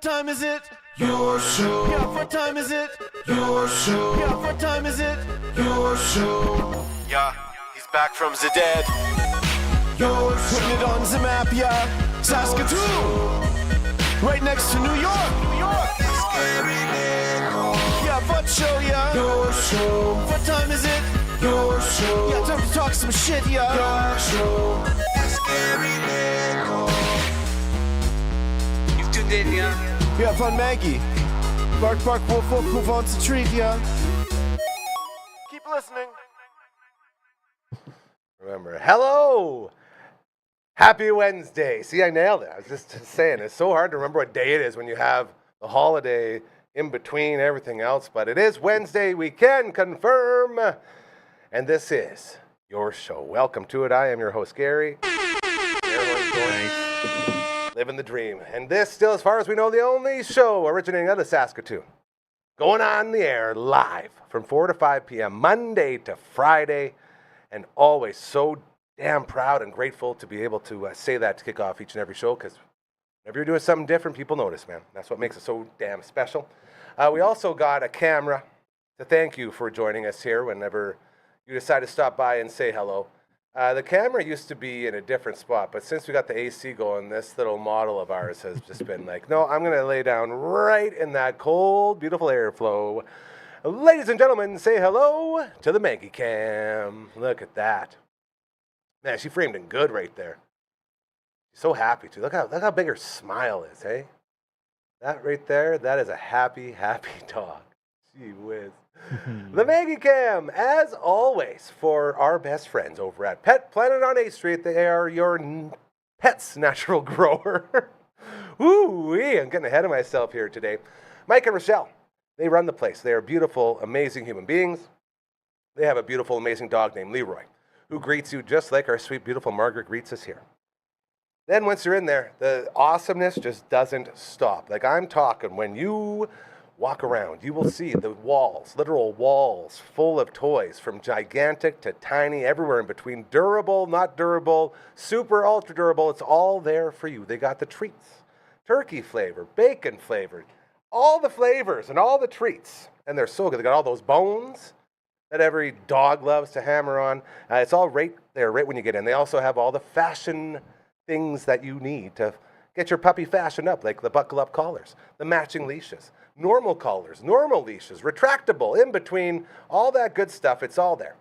What time is it? Your show. Yeah, what time is it? Your show. Yeah, what time is it? Your show. Yeah, he's back from the dead. Your show. Putting it on the map, yeah. Saskatoon. Right next to New York. New York. Yeah, what show, yeah. Your show. What time is it? Your show. Yeah, time to talk some shit, yeah. Your show. You've tuned in, yeah. Yeah, fun Maggie. Bark, bark, wolf, wolf, move on to treat, yeah. Keep listening. Remember, hello! Happy Wednesday. See, I nailed it. I was just saying, it's so hard to remember what day it is when you have the holiday in between everything else, but it is Wednesday, we can confirm. And this is your show. Welcome to it. I am your host, Gary. Living the dream. And this, still as far as we know, the only show originating out of Saskatoon. Going on the air live from 4 to 5 p.m. Monday to Friday. And always so damn proud and grateful to be able to say that to kick off each and every show, because whenever you're doing something different, people notice, man. That's what makes it so damn special. We also got a camera to thank you for joining us here whenever you decide to stop by and say hello. The camera used to be in a different spot, but since we got the AC going, this little model of ours has just been like, no, I'm going to lay down right in that cold, beautiful airflow. Ladies and gentlemen, say hello to the Maggie Cam. Look at that. Man, she framed it good right there. She's so happy, too. Look how big her smile is, hey? That right there, that is a happy, happy dog. Gee whiz. The Maggie Cam, as always, for our best friends over at Pet Planet on 8th Street. They are your pet's natural grower. Ooh-wee, I'm getting ahead of myself here today. Mike and Rochelle, they run the place. They are beautiful, amazing human beings. They have a beautiful, amazing dog named Leroy, who greets you just like our sweet, beautiful Margaret greets us here. Then once you're in there, the awesomeness just doesn't stop. Like I'm talking, when you walk around, you will see the walls, literal walls, full of toys, from gigantic to tiny, everywhere in between, durable, not durable, super, ultra durable. It's all there for you. They got the treats, turkey flavor, bacon flavored, all the flavors and all the treats. And they're so good. They got all those bones that every dog loves to hammer on. It's all right there, right when you get in. They also have all the fashion things that you need to get your puppy fashioned up, like the buckle-up collars, the matching leashes, normal collars, normal leashes, retractable, in between, all that good stuff. It's all there.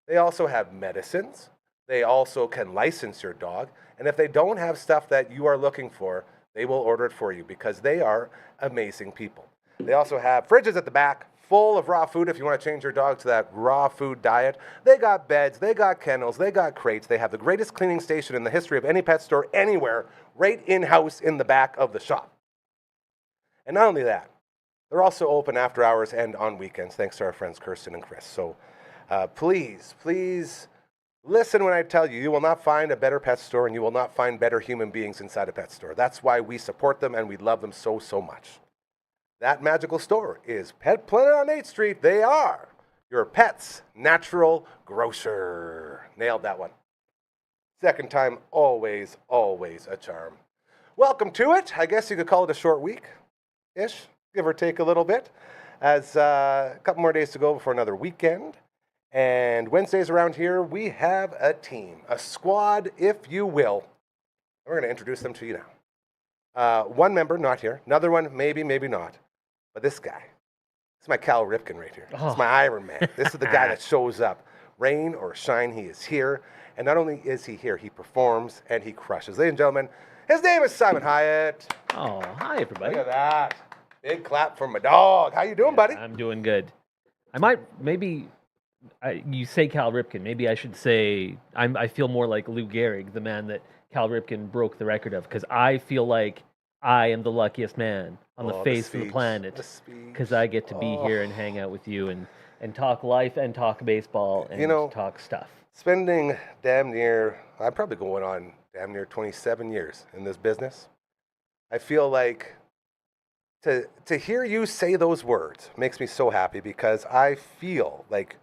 They also have medicines. They also can license your dog. And if they don't have stuff that you are looking for, they will order it for you, because they are amazing people. They also have fridges at the back full of raw food if you want to change your dog to that raw food diet. They got beds, they got kennels, they got crates. They have the greatest cleaning station in the history of any pet store anywhere, right in-house in the back of the shop. And not only that, they're also open after hours and on weekends, thanks to our friends Kirsten and Chris. So please listen when I tell you, you will not find a better pet store, and you will not find better human beings inside a pet store. That's why we support them and we love them so, so much. That magical store is Pet Planet on 8th Street. They are your pet's natural grocer. Nailed that one. Second time, always, always a charm. Welcome to it. I guess you could call it a short week-ish, give or take a little bit, as a couple more days to go before another weekend. And Wednesdays around here, we have a team, a squad, if you will. We're going to introduce them to you now. One member, not here. Another one, maybe, maybe not. But this guy, this is my Cal Ripken right here. This is my Iron Man. This is the guy that shows up. Rain or shine, he is here. And not only is he here, he performs and he crushes. Ladies and gentlemen, his name is Simon Hyatt. Oh, hi, everybody. Look at that. Big clap for my dog. How you doing, buddy? I'm doing good. I might, you say Cal Ripken. Maybe I should say I feel more like Lou Gehrig, the man that Cal Ripken broke the record of, because I feel like I am the luckiest man on the face of the planet, because I get to be here and hang out with you and talk life and talk baseball and talk stuff. Spending I'm probably going on damn near 27 years in this business. I feel like to hear you say those words makes me so happy, because I feel like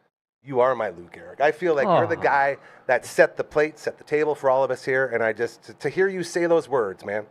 you are my Lou Gehrig. I feel like you're the guy that set the table for all of us here, and to hear you say those words, man,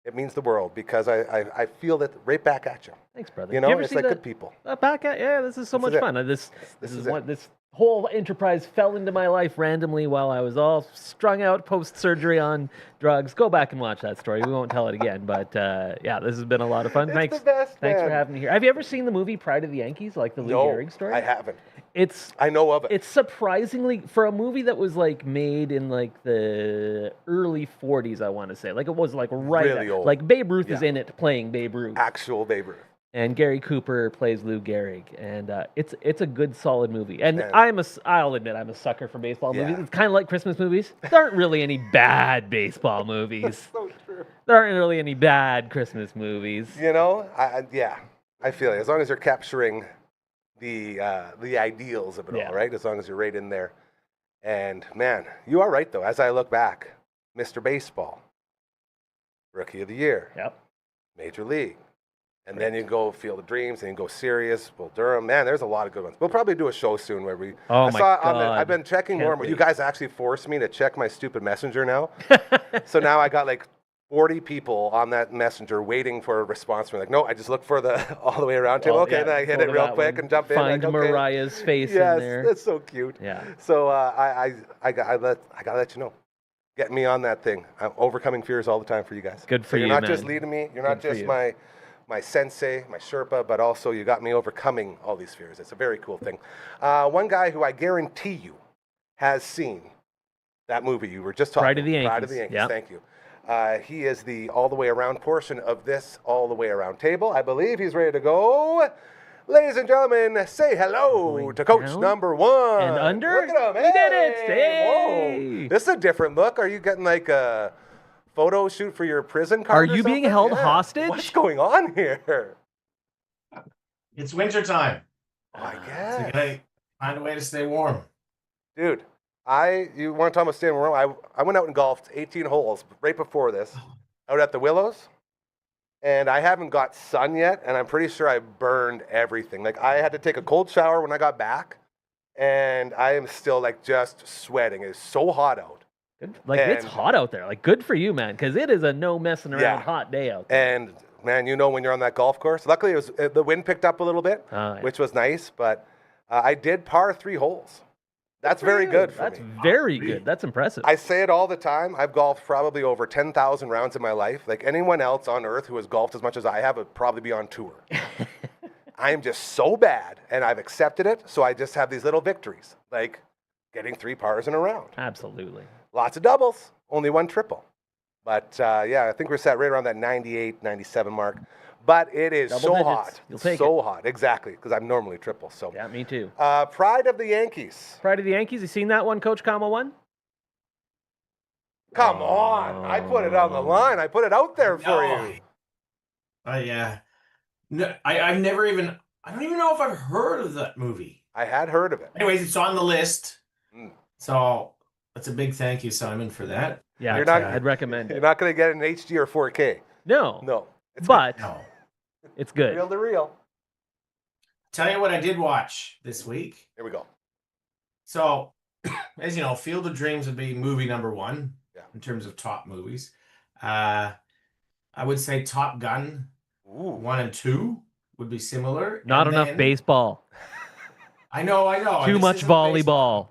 it means the world because I feel that right back at you. Thanks, brother. You Did know, ever it's see like the- good people. Back at this is so This much is it. fun. This This is is it. what this whole enterprise fell into my life randomly while I was all strung out post surgery on drugs. Go back and watch that story. We won't tell it again, but yeah, this has been a lot of fun. It's Thanks, the best, thanks for man. having me here. Have you ever seen the movie Pride of the Yankees, like the Lou No, Gehrig story? I haven't. It's I know of it. It's surprisingly, for a movie that was like made in like the early 40s, I want to say, like it was like Really old. like Babe Ruth is Yeah. in it playing Babe Ruth, Actual Babe Ruth. and Gary Cooper plays Lou Gehrig, and it's a good solid movie. And Man. I'll admit I'm a sucker for baseball Yeah. movies. It's kind of like Christmas movies. There aren't really any bad baseball movies. So true. There aren't really any bad Christmas movies. You know, I feel it. As long as you're capturing the ideals of it Yeah. all, right? As long as you're right in there. And man, you are right though. As I look back, Mr. Baseball, Rookie of the Year, Yep. Major League, and then you go Field of Dreams, and you go Serious, Bull Durham. Man, there's a lot of good ones. We'll probably do a show soon where we. Oh I my saw God. I've been checking more. Can't And more. You wait. guys actually forced me to check my stupid messenger now. So now I got like 40 people on that messenger waiting for a response from me. Like, no, I just look for the all the way around table. Well, Okay, yeah, then I hit go it to real that quick one. and jump in. Find like, okay. Mariah's face Yes, in there. that's so cute. Yeah. So I gotta let you know. Get me on that thing. I'm overcoming fears all the time for you guys. Good for so you're you, not just man. leading me. You're not Good for just you. my sensei, my Sherpa, but also you got me overcoming all these fears. It's a very cool thing. One guy who I guarantee you has seen that movie you were just talking Pride of the about. Pride Yankees. of the Yankees. Yep. Thank you. He is the all the way around portion of this all the way around table. I believe he's ready to go. Ladies and gentlemen, say hello Going to Coach down number one. and under? Look at him. He did it. Hey. Hey. Whoa. This is a different look. Are you getting like a photo shoot for your prison card? Are or you being something? held Yeah. hostage? What's going on here? It's winter time. I So you guess. gotta find a way to stay warm. Dude, you want to talk about staying warm? I went out and golfed 18 holes right before this, out at the Willows, and I haven't got sun yet, and I'm pretty sure I burned everything. Like, I had to take a cold shower when I got back, and I am still, like, just sweating. It's so hot out. Good. Like it's And- hot out there. Like good for you, man, because it is a no messing around Yeah. hot day out there. And, man, you know when you're on that golf course. Luckily, the wind picked up a little bit, Yeah. which was nice, but I did par 3 holes. That's for very you. good for That's me. very good. That's impressive. I say it all the time. I've golfed probably over 10,000 rounds in my life. Like anyone else on earth who has golfed as much as I have would probably be on tour. I am just so bad, and I've accepted it, so I just have these little victories, like getting 3 pars in a round. Absolutely. Lots of doubles, only 1 triple. But yeah, I think we're set right around that 98, 97 mark. But it is Double so digits. hot. You'll take so hot, exactly, because I'm normally triple. So, Yeah, me too. Pride of the Yankees. Pride of the Yankees. You seen that one, Coach Kama one? Come on. I put it on the line. I put it out there for you. Yeah. No, I've never even. I don't even know if I've heard of that movie. I had heard of it. Anyways, it's on the list. Mm. So that's a big thank you, Simon, for that. Yeah, You're not- I'd recommend You're it. not going to get an HD or 4K. No, No. It's but No. it's good. real to real. Tell you what I did watch this week. Here we go. So, as you know, Field of Dreams would be movie number 1 Yeah. in terms of top movies. I would say Top Gun Ooh. 1 and 2 would be similar. Not And enough then- baseball. I know. Too This much isn't baseball, volleyball.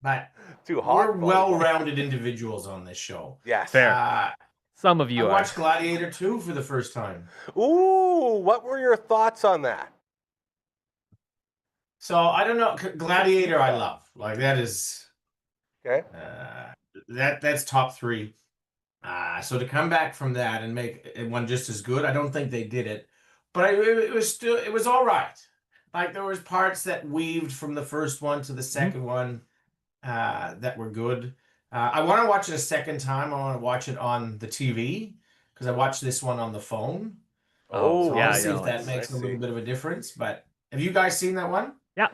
But Too hot. we're well-rounded individuals on this show. Yes. Fair. Some of you I are. watched Gladiator 2 for the first time. Ooh, what were your thoughts on that? So I don't know. Gladiator, I love. Like that is Okay. that's top 3. So to come back from that and make one just as good, I don't think they did it. But it was all right. Like there was parts that weaved from the first one to the second one that were good. I want to watch it a second time. I want to watch it on the TV because I watched this one on the phone. Oh, So yeah, I'll see yeah, if that I makes a see. little bit of a difference. But have you guys seen that one? Yeah.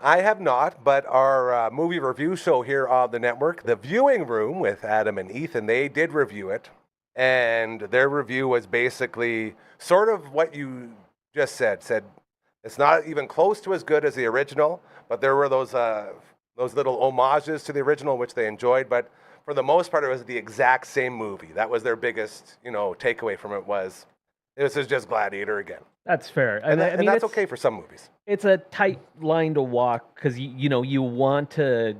I have not, but our movie review show here on the network, The Viewing Room with Adam and Ethan, they did review it. And their review was basically sort of what you just said it's not even close to as good as the original, but there were those little homages to the original, which they enjoyed. But for the most part, it was the exact same movie. That was their biggest, takeaway from it was just Gladiator again. That's fair. And I mean, that's it's okay for some movies. It's a tight line to walk because you want to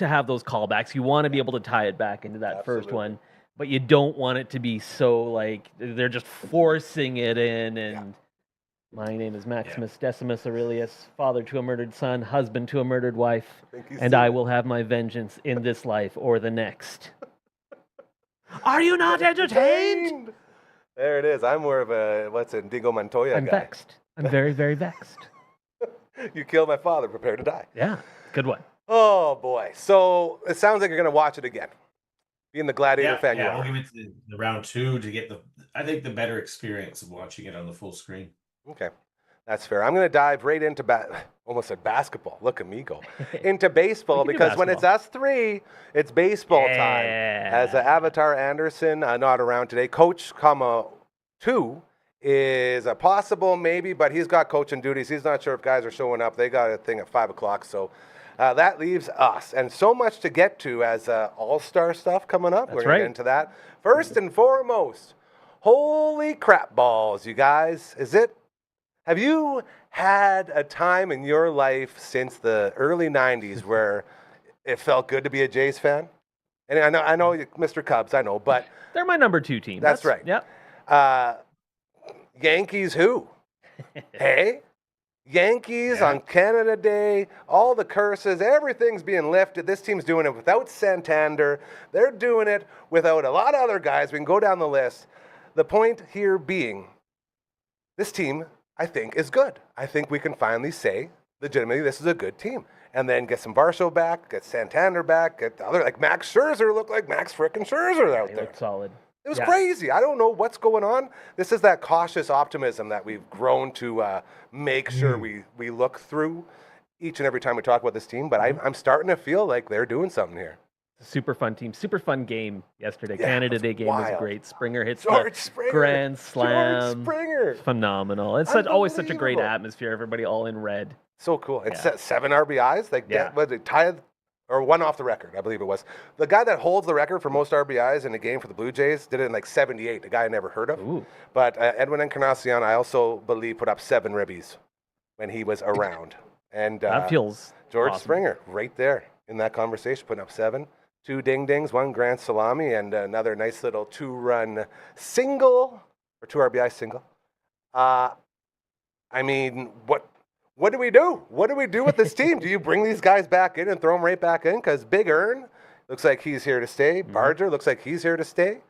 have those callbacks. You want to be able to tie it back into that first one, but you don't want it to be so like they're just forcing it in. And my name is Maximus Decimus Aurelius, father to a murdered son, husband to a murdered wife, and I will have my vengeance in this life or the next. Are you not entertained? There it is. I'm more of a, Indigo Montoya guy. I'm vexed. I'm very, very vexed. You killed my father, prepare to die. Yeah, good one. Oh, boy. So it sounds like you're going to watch it again. Being the Gladiator fan you are. We'll give it to the round 2 to get the better experience of watching it on the full screen. Okay, that's fair. I'm going to dive right into almost said basketball. Look at me go. Into baseball, because when it's us 3, it's baseball time. As Avatar Anderson, not around today. Coach, 2 is a possible maybe, but he's got coaching duties. He's not sure if guys are showing up. They got a thing at 5 o'clock, so that leaves us. And so much to get to as all-star stuff coming up. We're going to get into that. First and foremost, holy crap balls, you guys. Have you had a time in your life since the early 90s where it felt good to be a Jays fan? And I know, Mr. Cubs, I know, but they're my number 2 team. That's right. Yep. Yankees who? Hey? Yankees on Canada Day, all the curses, everything's being lifted. This team's doing it without Santander. They're doing it without a lot of other guys. We can go down the list. The point here being, this team, I think, is good. I think we can finally say, legitimately, this is a good team. And then get some Varsho back, get Santander back, get the other, like Max Scherzer, look like Max frickin' Scherzer out there. Looked solid. It was crazy. I don't know what's going on. This is that cautious optimism that we've grown to make sure we look through each and every time we talk about this team. But I'm starting to feel like they're doing something here. Super fun team. Super fun game yesterday. Canada Day game was great. Springer hits Springer. Grand Slam. George Springer. Phenomenal. It's always such a great atmosphere. Everybody all in red. So cool. It's 7 RBIs. Was it tied or one off the record? I believe it was. The guy that holds the record for most RBIs in a game for the Blue Jays did it in like 78. A guy I never heard of. Ooh. But Edwin Encarnacion, I also believe, put up 7 ribbies when he was around. And that feels George awesome. Springer right there in that conversation, putting up 7. 2 ding-dings, 1 grand salami, and another nice little 2-run single, or 2 RBI single. I mean, what do we do? What do we do with this team? Do you bring these guys back in and throw them right back in? Because Big Earn looks like he's here to stay. Barger looks like he's here to stay.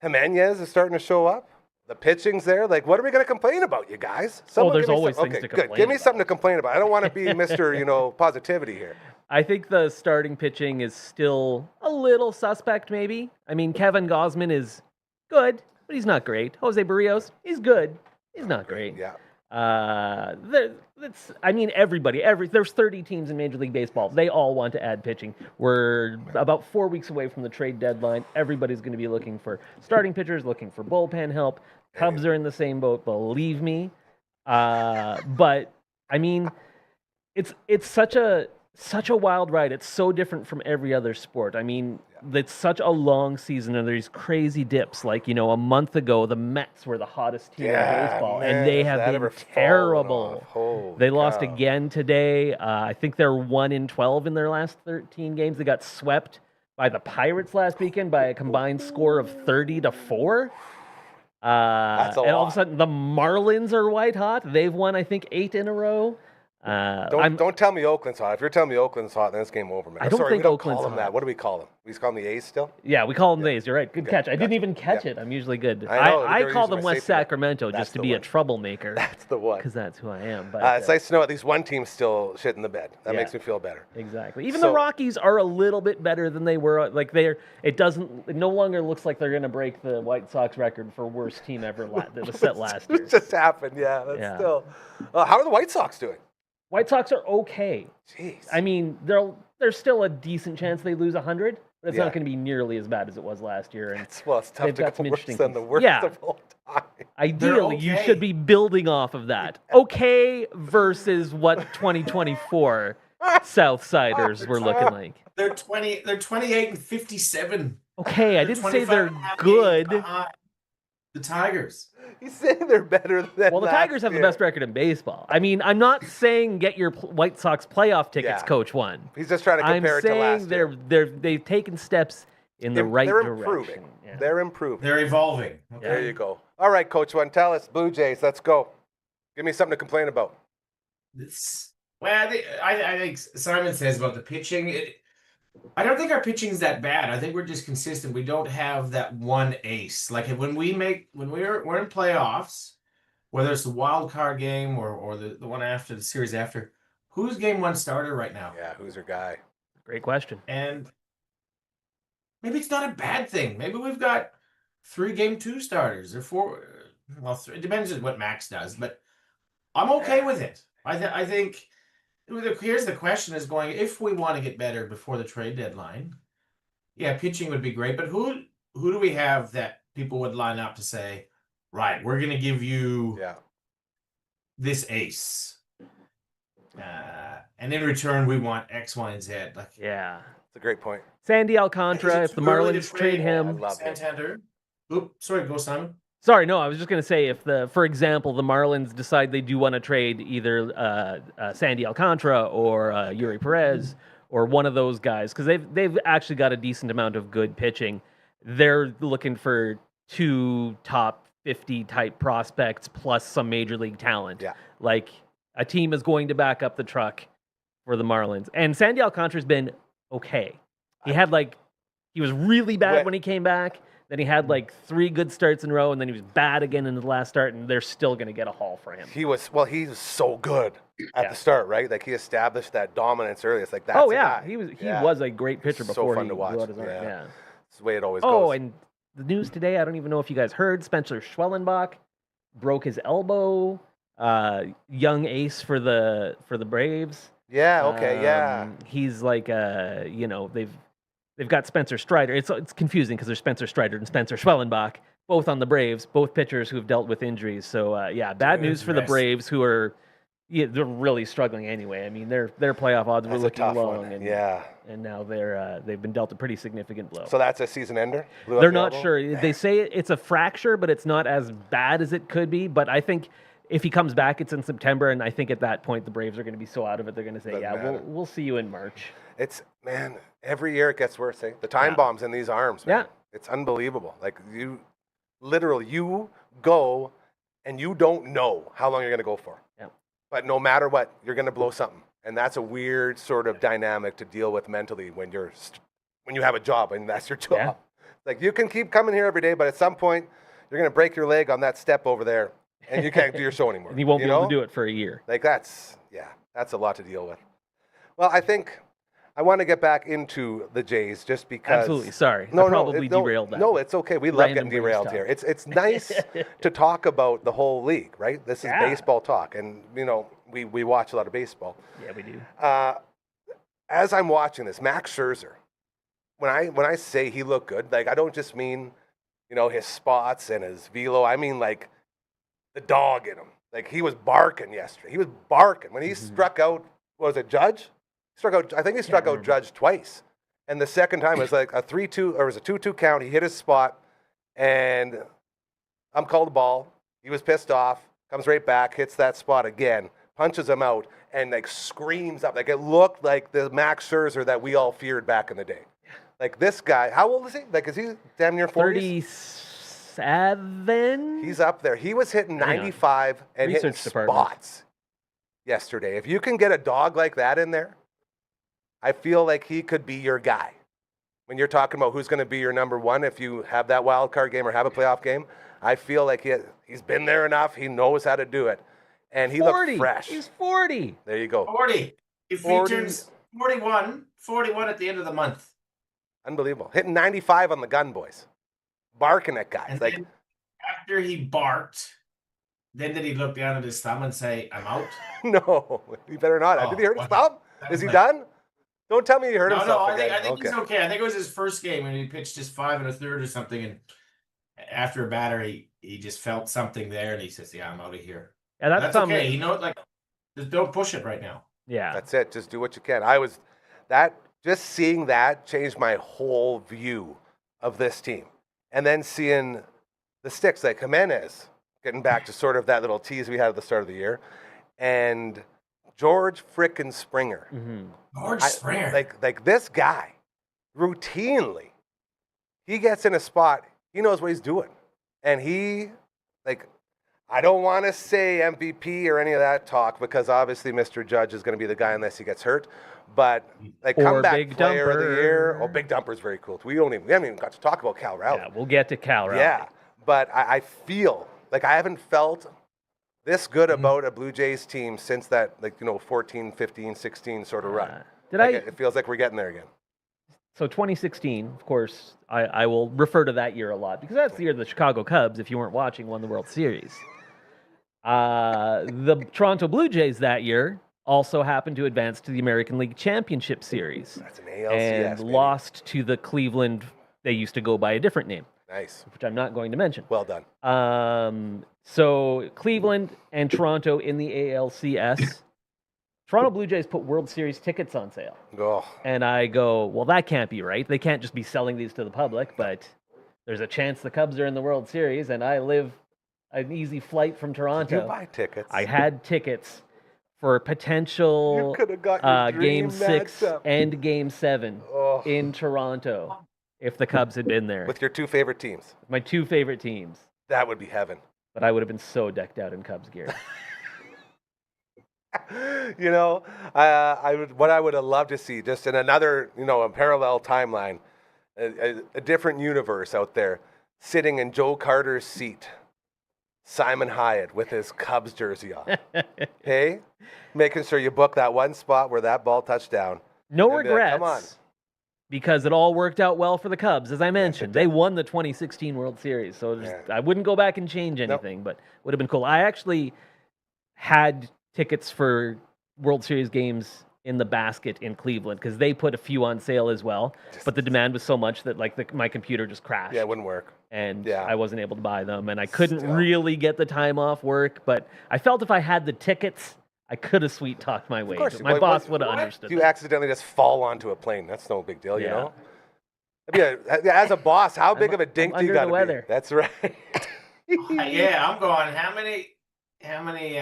Jimenez is starting to show up. The pitching's there. Like, what are we going to complain about, you guys? There's always things to complain about. Give me something to complain about. I don't want to be Mr. Positivity here. I think the starting pitching is still a little suspect, maybe. I mean, Kevin Gausman is good, but he's not great. Jose Barrios, he's good. He's not great. Yeah. Everybody. There's 30 teams in Major League Baseball. They all want to add pitching. We're about 4 weeks away from the trade deadline. Everybody's going to be looking for starting pitchers, looking for bullpen help. Cubs are in the same boat, believe me. But I mean, it's such a wild ride. It's so different from every other sport. I mean, it's such a long season, and there's crazy dips. Like, a month ago, the Mets were the hottest team in baseball, and they have been terrible. They lost again today. I think they're 1-12 in their last 13 games. They got swept by the Pirates last weekend by a combined score of 30-4. That's a and all lot. of a sudden, the Marlins are white hot. They've won, I think, 8 in a row. Don't tell me Oakland's hot. If you're telling me Oakland's hot, then it's game over, man. I don't think we don't Oakland's call them hot. that. What do we call them? We just call them the A's still? Yeah, we call them the A's. You're right. Good catch. I didn't even catch it. I'm usually good. I know, I they're call usually them my West safety net. Sacramento That's just to the be a one. troublemaker. That's the one. Because that's who I am. But It's nice to know at least one team's still shit in the bed. That Yeah. makes me feel better. Exactly. Even So- the Rockies are a little bit better than they were. Like it no longer looks like they're going to break the White Sox record for worst team ever that was set last year. It just happened, yeah. That's Yeah. still. How are the White Sox doing? White Sox are okay. Jeez. I mean, there's still a decent chance they lose 100, but it's Yeah. not going to be nearly as bad as it was last year. And It's tough they've to got some go worse interesting than the things. worst Yeah. of all time. ideally, you okay. should be building off of that. Okay versus what 2024 Southsiders were looking like. They're 28-57. Okay, I didn't say 25 they're and a half games good. behind the Tigers. He's saying they're better than Well, the last Tigers have the year. best record in baseball. I mean, I'm not saying get your White Sox playoff tickets, Yeah. Coach One. He's just trying to I'm compare it to last saying year. they've taken steps in the right They're direction. improving. Yeah. They're improving. They're evolving. Okay. There you go. All right, Coach One, tell us, Blue Jays, let's go. Give me something to complain about. Well, I think Simon says about the pitching. I don't think our pitching's that bad. I think we're just consistent. We don't have that one ace. Like when we're in playoffs, whether it's the wild card game or the one after the series after, who's game one starter right now? Yeah, who's your guy? Great question. And maybe it's not a bad thing. Maybe we've got 3 game 2 starters or 4. Well, 3, it depends on what Max does, but I'm okay with it. I think here's the question is going, if we want to get better before the trade deadline, yeah, pitching would be great, but who do we have that people would line up to say, right, we're going to give you this ace. And in return, we want X, Y, and Z. Like, Yeah. That's a great point. Sandy Alcantara, if the Marlins trade him. Santander. Oops, sorry, go Simon. Sorry, no, I was just going to say if for example, the Marlins decide they do want to trade either Sandy Alcantara or Yuri Perez or one of those guys, because they've actually got a decent amount of good pitching. They're looking for 2 top 50 type prospects plus some major league talent. Yeah. Like a team is going to back up the truck for the Marlins. And Sandy Alcantara's been okay. He was really bad when he came back. Then he had 3 good starts in a row, and then he was bad again in the last start, and they're still going to get a haul for him. He was so good at the start, right? Like he established that dominance early. It's like that's Oh the yeah, guy. he was a great pitcher So before fun he to watch. blew out his arm. Yeah. Yeah. It's the way it always Oh, goes. and the news today, I don't even know if you guys heard, Spencer Schwellenbach broke his elbow. Young ace for the Braves. Yeah, okay, yeah. He's they've got Spencer Strider. It's confusing because there's Spencer Strider and Spencer Schwellenbach, both on the Braves, both pitchers who have dealt with injuries. So bad news for the Braves, who are they're really struggling anyway. I mean, their playoff odds were looking low, and now they've been dealt a pretty significant blow. So that's a season ender? They're not sure. They say it's a fracture, but it's not as bad as it could be. But I think if he comes back, it's in September, and I think at that point the Braves are going to be so out of it, they're going to say, we'll see you in March. It's, man, every year it gets worse. Eh? The time bombs in these arms, man. Yeah. It's unbelievable. Like you go and you don't know how long you're going to go for. Yeah. But no matter what, you're going to blow something. And that's a weird sort of dynamic to deal with mentally when you have a job and that's your job. Yeah. Like you can keep coming here every day, but at some point you're going to break your leg on that step over there and you can't do your show anymore. And you won't be able to do it for a year. Like that's a lot to deal with. Well, I think I want to get back into the Jays just because. Absolutely. Sorry. I probably derailed that. No, it's okay. We love Random getting derailed Braves here. It's nice to talk about the whole league, right? This is baseball talk, and we watch a lot of baseball. Yeah, we do. As I'm watching this, Max Scherzer, when I say he looked good, like I don't just mean his spots and his velo. I mean like the dog in him. Like he was barking yesterday. He was barking when he struck out. What was it, Judge? I think he struck out Judge twice. And the second time it was like a 3-2, or it was a 2-2 count. He hit his spot, and I'm called the ball. He was pissed off, comes right back, hits that spot again, punches him out, and like screams up. Like it looked like the Max Scherzer that we all feared back in the day. Like this guy, how old is he? Like is he damn near 40? 37? He's up there. He was hitting 95 and hitting spots yesterday. If you can get a dog like that in there, I feel like he could be your guy. When you're talking about who's going to be your number one if you have that wild card game or have a playoff game, I feel like he's been there enough. He knows how to do it. And he looked fresh. He's 40. There you go. 40. If he turns 41 at the end of the month. Unbelievable. Hitting 95 on the gun, boys. Barking at guys. And then after he barked, then did he look down at his thumb and say, I'm out? No, he better not. Did he hurt his thumb? Is he done? Don't tell me he hurt himself. No, I think he's okay. I think it was his first game when he pitched his 5 1/3 or something, and after a batter, he just felt something there, and he says, "Yeah, I'm out of here." Yeah, that's okay. Don't push it right now. Yeah. That's it. Just do what you can. Just seeing that changed my whole view of this team. And then seeing the sticks like Jimenez, getting back to sort of that little tease we had at the start of the year, and George frickin' Springer. George Springer. Like this guy, routinely, he gets in a spot, he knows what he's doing. And I don't want to say MVP or any of that talk because obviously Mr. Judge is going to be the guy unless he gets hurt. But like Or comeback Big player of the year. Dumper. Oh, Big Dumper is very cool. We haven't even got to talk about Cal Rowley. Yeah, we'll get to Cal Rowley. Yeah, but I feel like I haven't felt this good about a Blue Jays team since that 14, 15, 16 sort of run. It feels like we're getting there again. So 2016, of course, I will refer to that year a lot because that's the year the Chicago Cubs, if you weren't watching, won the World Series. The Toronto Blue Jays that year also happened to advance to the American League Championship Series. That's an ALCS, and baby. lost to the Cleveland. They used to go by a different name. Nice. Which I'm not going to mention. Well done. So Cleveland and Toronto in the ALCS. Toronto Blue Jays put World Series tickets on sale. Oh. And I go, well, that can't be right. They can't just be selling these to the public, but there's a chance the Cubs are in the World Series, and I live an easy flight from Toronto. You buy tickets. I had tickets for potential You could have got your Game dream 6 matchup. and Game 7 in Toronto if the Cubs had been there. With your two favorite teams. My two favorite teams. That would be heaven. But I would have been so decked out in Cubs gear. What I would have loved to see, just in another, a parallel timeline, a different universe out there, sitting in Joe Carter's seat, Simon Hyatt with his Cubs jersey on. Hey, making sure you book that one spot where that ball touched down. No And, regrets. come on. Because it all worked out well for the Cubs, as I mentioned. They won the 2016 World Series, so I wouldn't go back and change anything, but would have been cool. I actually had tickets for World Series games in the basket in Cleveland because they put a few on sale as well, but the demand was so much that my computer just crashed. Yeah, it wouldn't work. And I wasn't able to buy them, and I couldn't really get the time off work, but I felt if I had the tickets, I could have sweet talked my way. My boss would have understood. You accidentally just fall onto a plane. That's no big deal, you know? As a boss, how big of a dink do you got to be? That's right. Yeah, I'm going, how many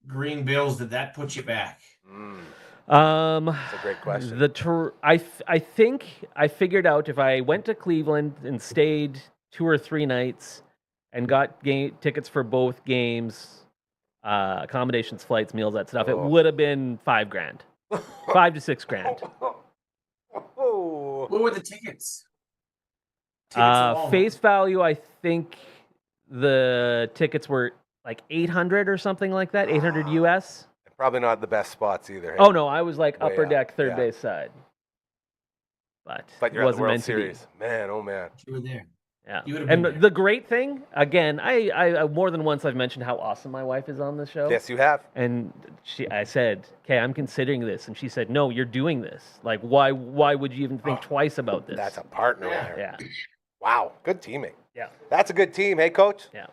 green bills did that put you back? That's a great question. I think I figured out if I went to Cleveland and stayed 2 or 3 nights and got tickets for both games, accommodations, flights, meals, that stuff, it would have been $5,000, $5,000 to $6,000. What were the tickets? Face value, I think the tickets were like 800 or something like that, 800 US. Probably not the best spots either. Hey? Oh no, I was like Way upper up, deck, third base side. But you're it at the wasn't World meant Series. to be. Man, oh man. You were there. Yeah. You would have And been there. the great thing, again, I more than once I've mentioned how awesome my wife is on this show. Yes, you have. And I said, "Okay, I'm considering this," and she said, "No, you're doing this. Like, why would you even think twice about this?" That's a partner there. Yeah. Wow, good teaming. Yeah. That's a good team, hey, Coach? Yeah.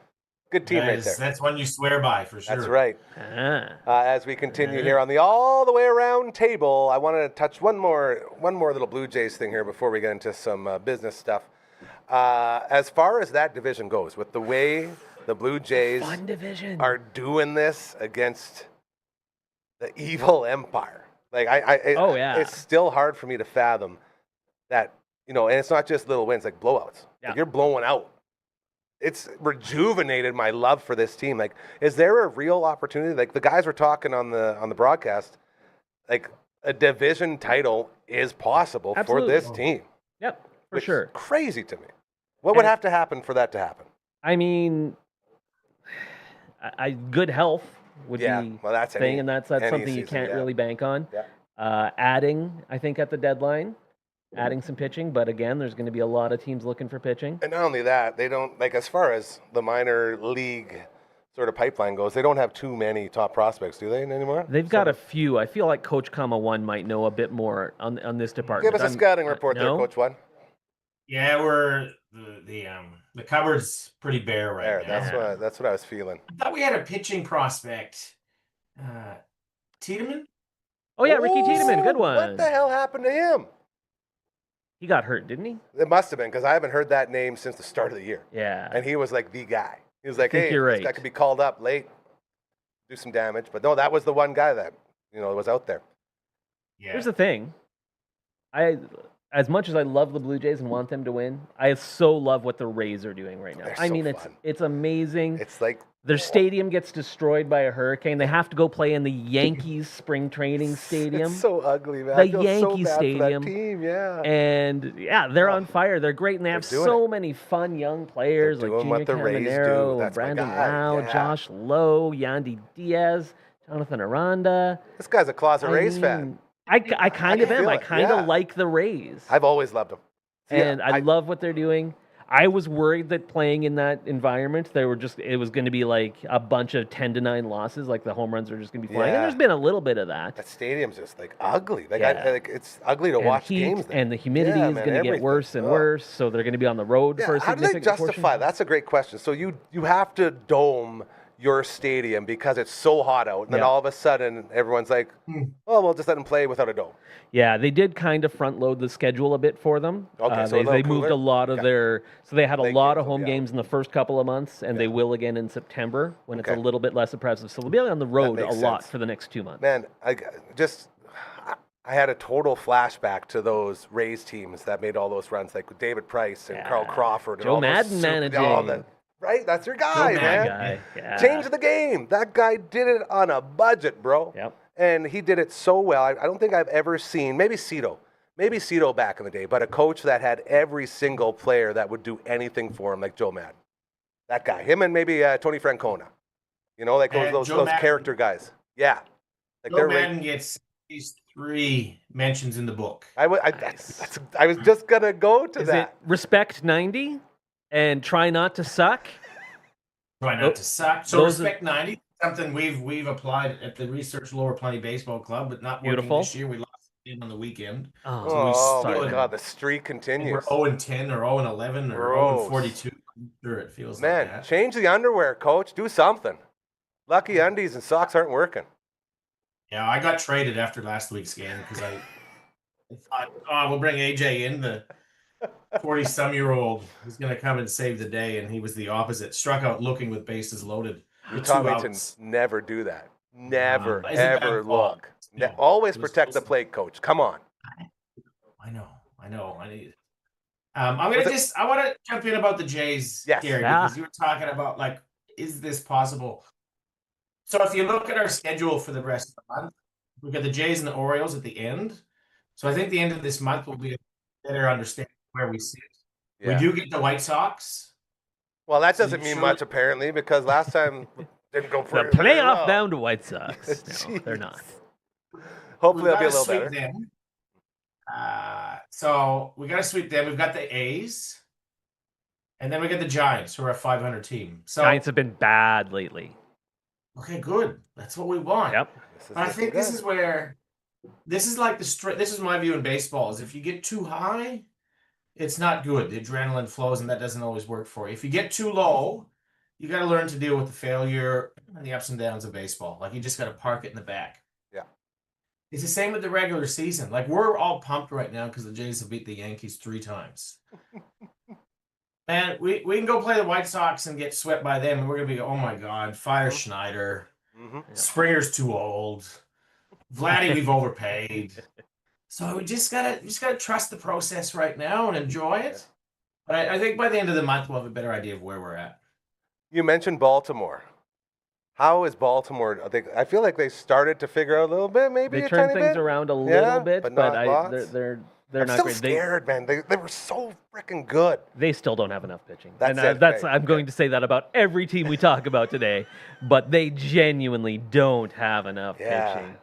Good team right there. That's one you swear by for sure. That's right. Ah. As we continue here on the all the way around table, I wanted to touch one more little Blue Jays thing here before we get into some business stuff. As far as that division goes, with the way the Blue Jays Fun division. are doing this against the evil empire, like it's still hard for me to fathom that, and it's not just little wins, like blowouts. Yeah. Like you're blowing out. It's rejuvenated my love for this team. Like, is there a real opportunity? Like the guys were talking on the broadcast, like a division title is possible for this team. Yep, for which sure. is crazy to me. What would have to happen for that to happen? I mean, good health would be that's thing, and that's something you can't really bank on. Yeah. Adding, I think, at the deadline, adding some pitching, but again, there's going to be a lot of teams looking for pitching. And not only that, they don't, like, as far as the minor league sort of pipeline goes, they don't have too many top prospects, do they, anymore? They've got a few. I feel like Coach Kama One might know a bit more on this department. Give us a scouting report there, Coach One. Yeah, we're the cupboard's pretty bare right now. That's what I was feeling. I thought we had a pitching prospect. Tiedemann? Oh yeah, Ricky Tiedemann, good one. What the hell happened to him? He got hurt, didn't he? It must have been, because I haven't heard that name since the start of the year. Yeah. And he was like the guy. He was like, think hey, you're this right. guy could be called up late, do some damage. But no, that was the one guy that, was out there. Yeah. Here's the thing. As much as I love the Blue Jays and want them to win, I so love what the Rays are doing right now. They're I so mean, fun. it's amazing. It's like Their stadium gets destroyed by a hurricane. They have to go play in the Yankees spring training stadium. It's so ugly, man. The I feel Yankee so bad Stadium. for that team, yeah. And yeah, they're on fire. They're great, and they have doing so many fun young players They're like doing what Junior the Rays do. Caminero, That's my Brandon guy. Rao, Yeah. Josh Lowe, Yandy Diaz, Jonathan Aranda. This guy's a closet Rays fan. I kind of am. feel I it, kind yeah. of like the Rays. I've always loved them. And I love what they're doing. I was worried that playing in that environment, it was going to be like a bunch of 10-9 losses, like the home runs are just going to be flying. Yeah. And there's been a little bit of that. That stadium's just like ugly. Like, Yeah. it's ugly to And watch heat games there. and the humidity Yeah, is man, going to get everything. worse and Ugh. worse. So they're going to be on the road for a How do they significant justify? portion. That's a great question. So you have to dome your stadium because it's so hot out, and then Yeah. all of a sudden everyone's like, "Oh, we'll just let them play without a dome." Yeah, they did kind of front load the schedule a bit for them. Okay, so a they little moved cooler? a lot of Okay. so they had a Late lot games, of home yeah. games in the first couple of months, and they will again in September when it's a Okay. little bit less oppressive. So they'll be on the road a makes lot sense. for the next 2 months. Man, I had a total flashback to those Rays teams that made all those runs, like with David Price and Yeah. Carl Crawford. And Joe all those Madden managing. right? That's your guy, Joe man. Madden. Yeah. Change the game. That guy did it on a budget, bro. Yep. And he did it so well. I don't think I've ever seen, maybe Cito back in the day, but a coach that had every single player that would do anything for him, like Joe Madden. That guy. Him and maybe Tony Francona. Like those Joe Madden. character guys. Yeah. Like Joe Madden gets these 3 mentions in the book. I was just going to go to Is that. it respect 90 and try not to suck? Try not to suck. So those respect 90, something we've applied at the Research Lower Plenty Baseball Club, but not working Beautiful. this year. We lost in on the weekend. Oh, So we Oh, still- my God. The streak I think continues. we're 0-10 or 0-11 or Gross. 0-42. I'm sure it feels Man, like that. change the underwear, coach. Do something. Lucky undies and socks aren't working. Yeah, I got traded after last week's game because I thought, oh, we'll bring AJ in, the 40-some-year-old who's going to come and save the day, and he was the opposite. Struck out looking with bases loaded. You with taught 2 me to outs. never do that. Never, Isn't that ever fun? look. Yeah. Always It was protect the supposed to- plate, coach. Come on. I know. I need it. I'm gonna I want to jump in about the Jays, Yes. Gary, Yeah. because you were talking about is this possible? So if you look at our schedule for the rest of the month, we've got the Jays and the Orioles at the end. So I think the end of this month will be a better understanding where we sit. Yeah. We do get the White Sox. Well, that So doesn't you mean should- much apparently because last time didn't go the very playoff well. bound White Sox. No, they're Jeez. not. Hopefully We've they'll be a gotta little sweep better. them. So we got to sweep them. We've got the A's, and then we got the Giants, who are a 500 team. So Giants have been bad lately. okay, good. That's what we want. Yep. This is I looking think this good. is where this is like this is my view in baseball is if you get too high, it's not good. The adrenaline flows, and that doesn't always work for you. If you get too low, you got to learn to deal with the failure and the ups and downs of baseball. Like you just got to park it in the back. Yeah. It's the same with the regular season. Like we're all pumped right now because the Jays have beat the Yankees 3 times. Man, we can go play the White Sox and get swept by them, and we're gonna be, oh my God, fire Schneider. Mhm. Springer's too old. Vladdy, we've overpaid. So we just gotta trust the process right now and enjoy it. But I think by the end of the month we'll have a better idea of where we're at. You mentioned Baltimore. How is Baltimore? I feel like they started to figure out a little bit, maybe They a turned tiny things bit. around a Yeah, little bit, but but not lots. they're I'm not still great. scared, man. They were so freaking good. They still don't have enough pitching. That's and it, that's right, I'm going to say that about every team we talk about today, but they genuinely don't have enough Yeah. pitching.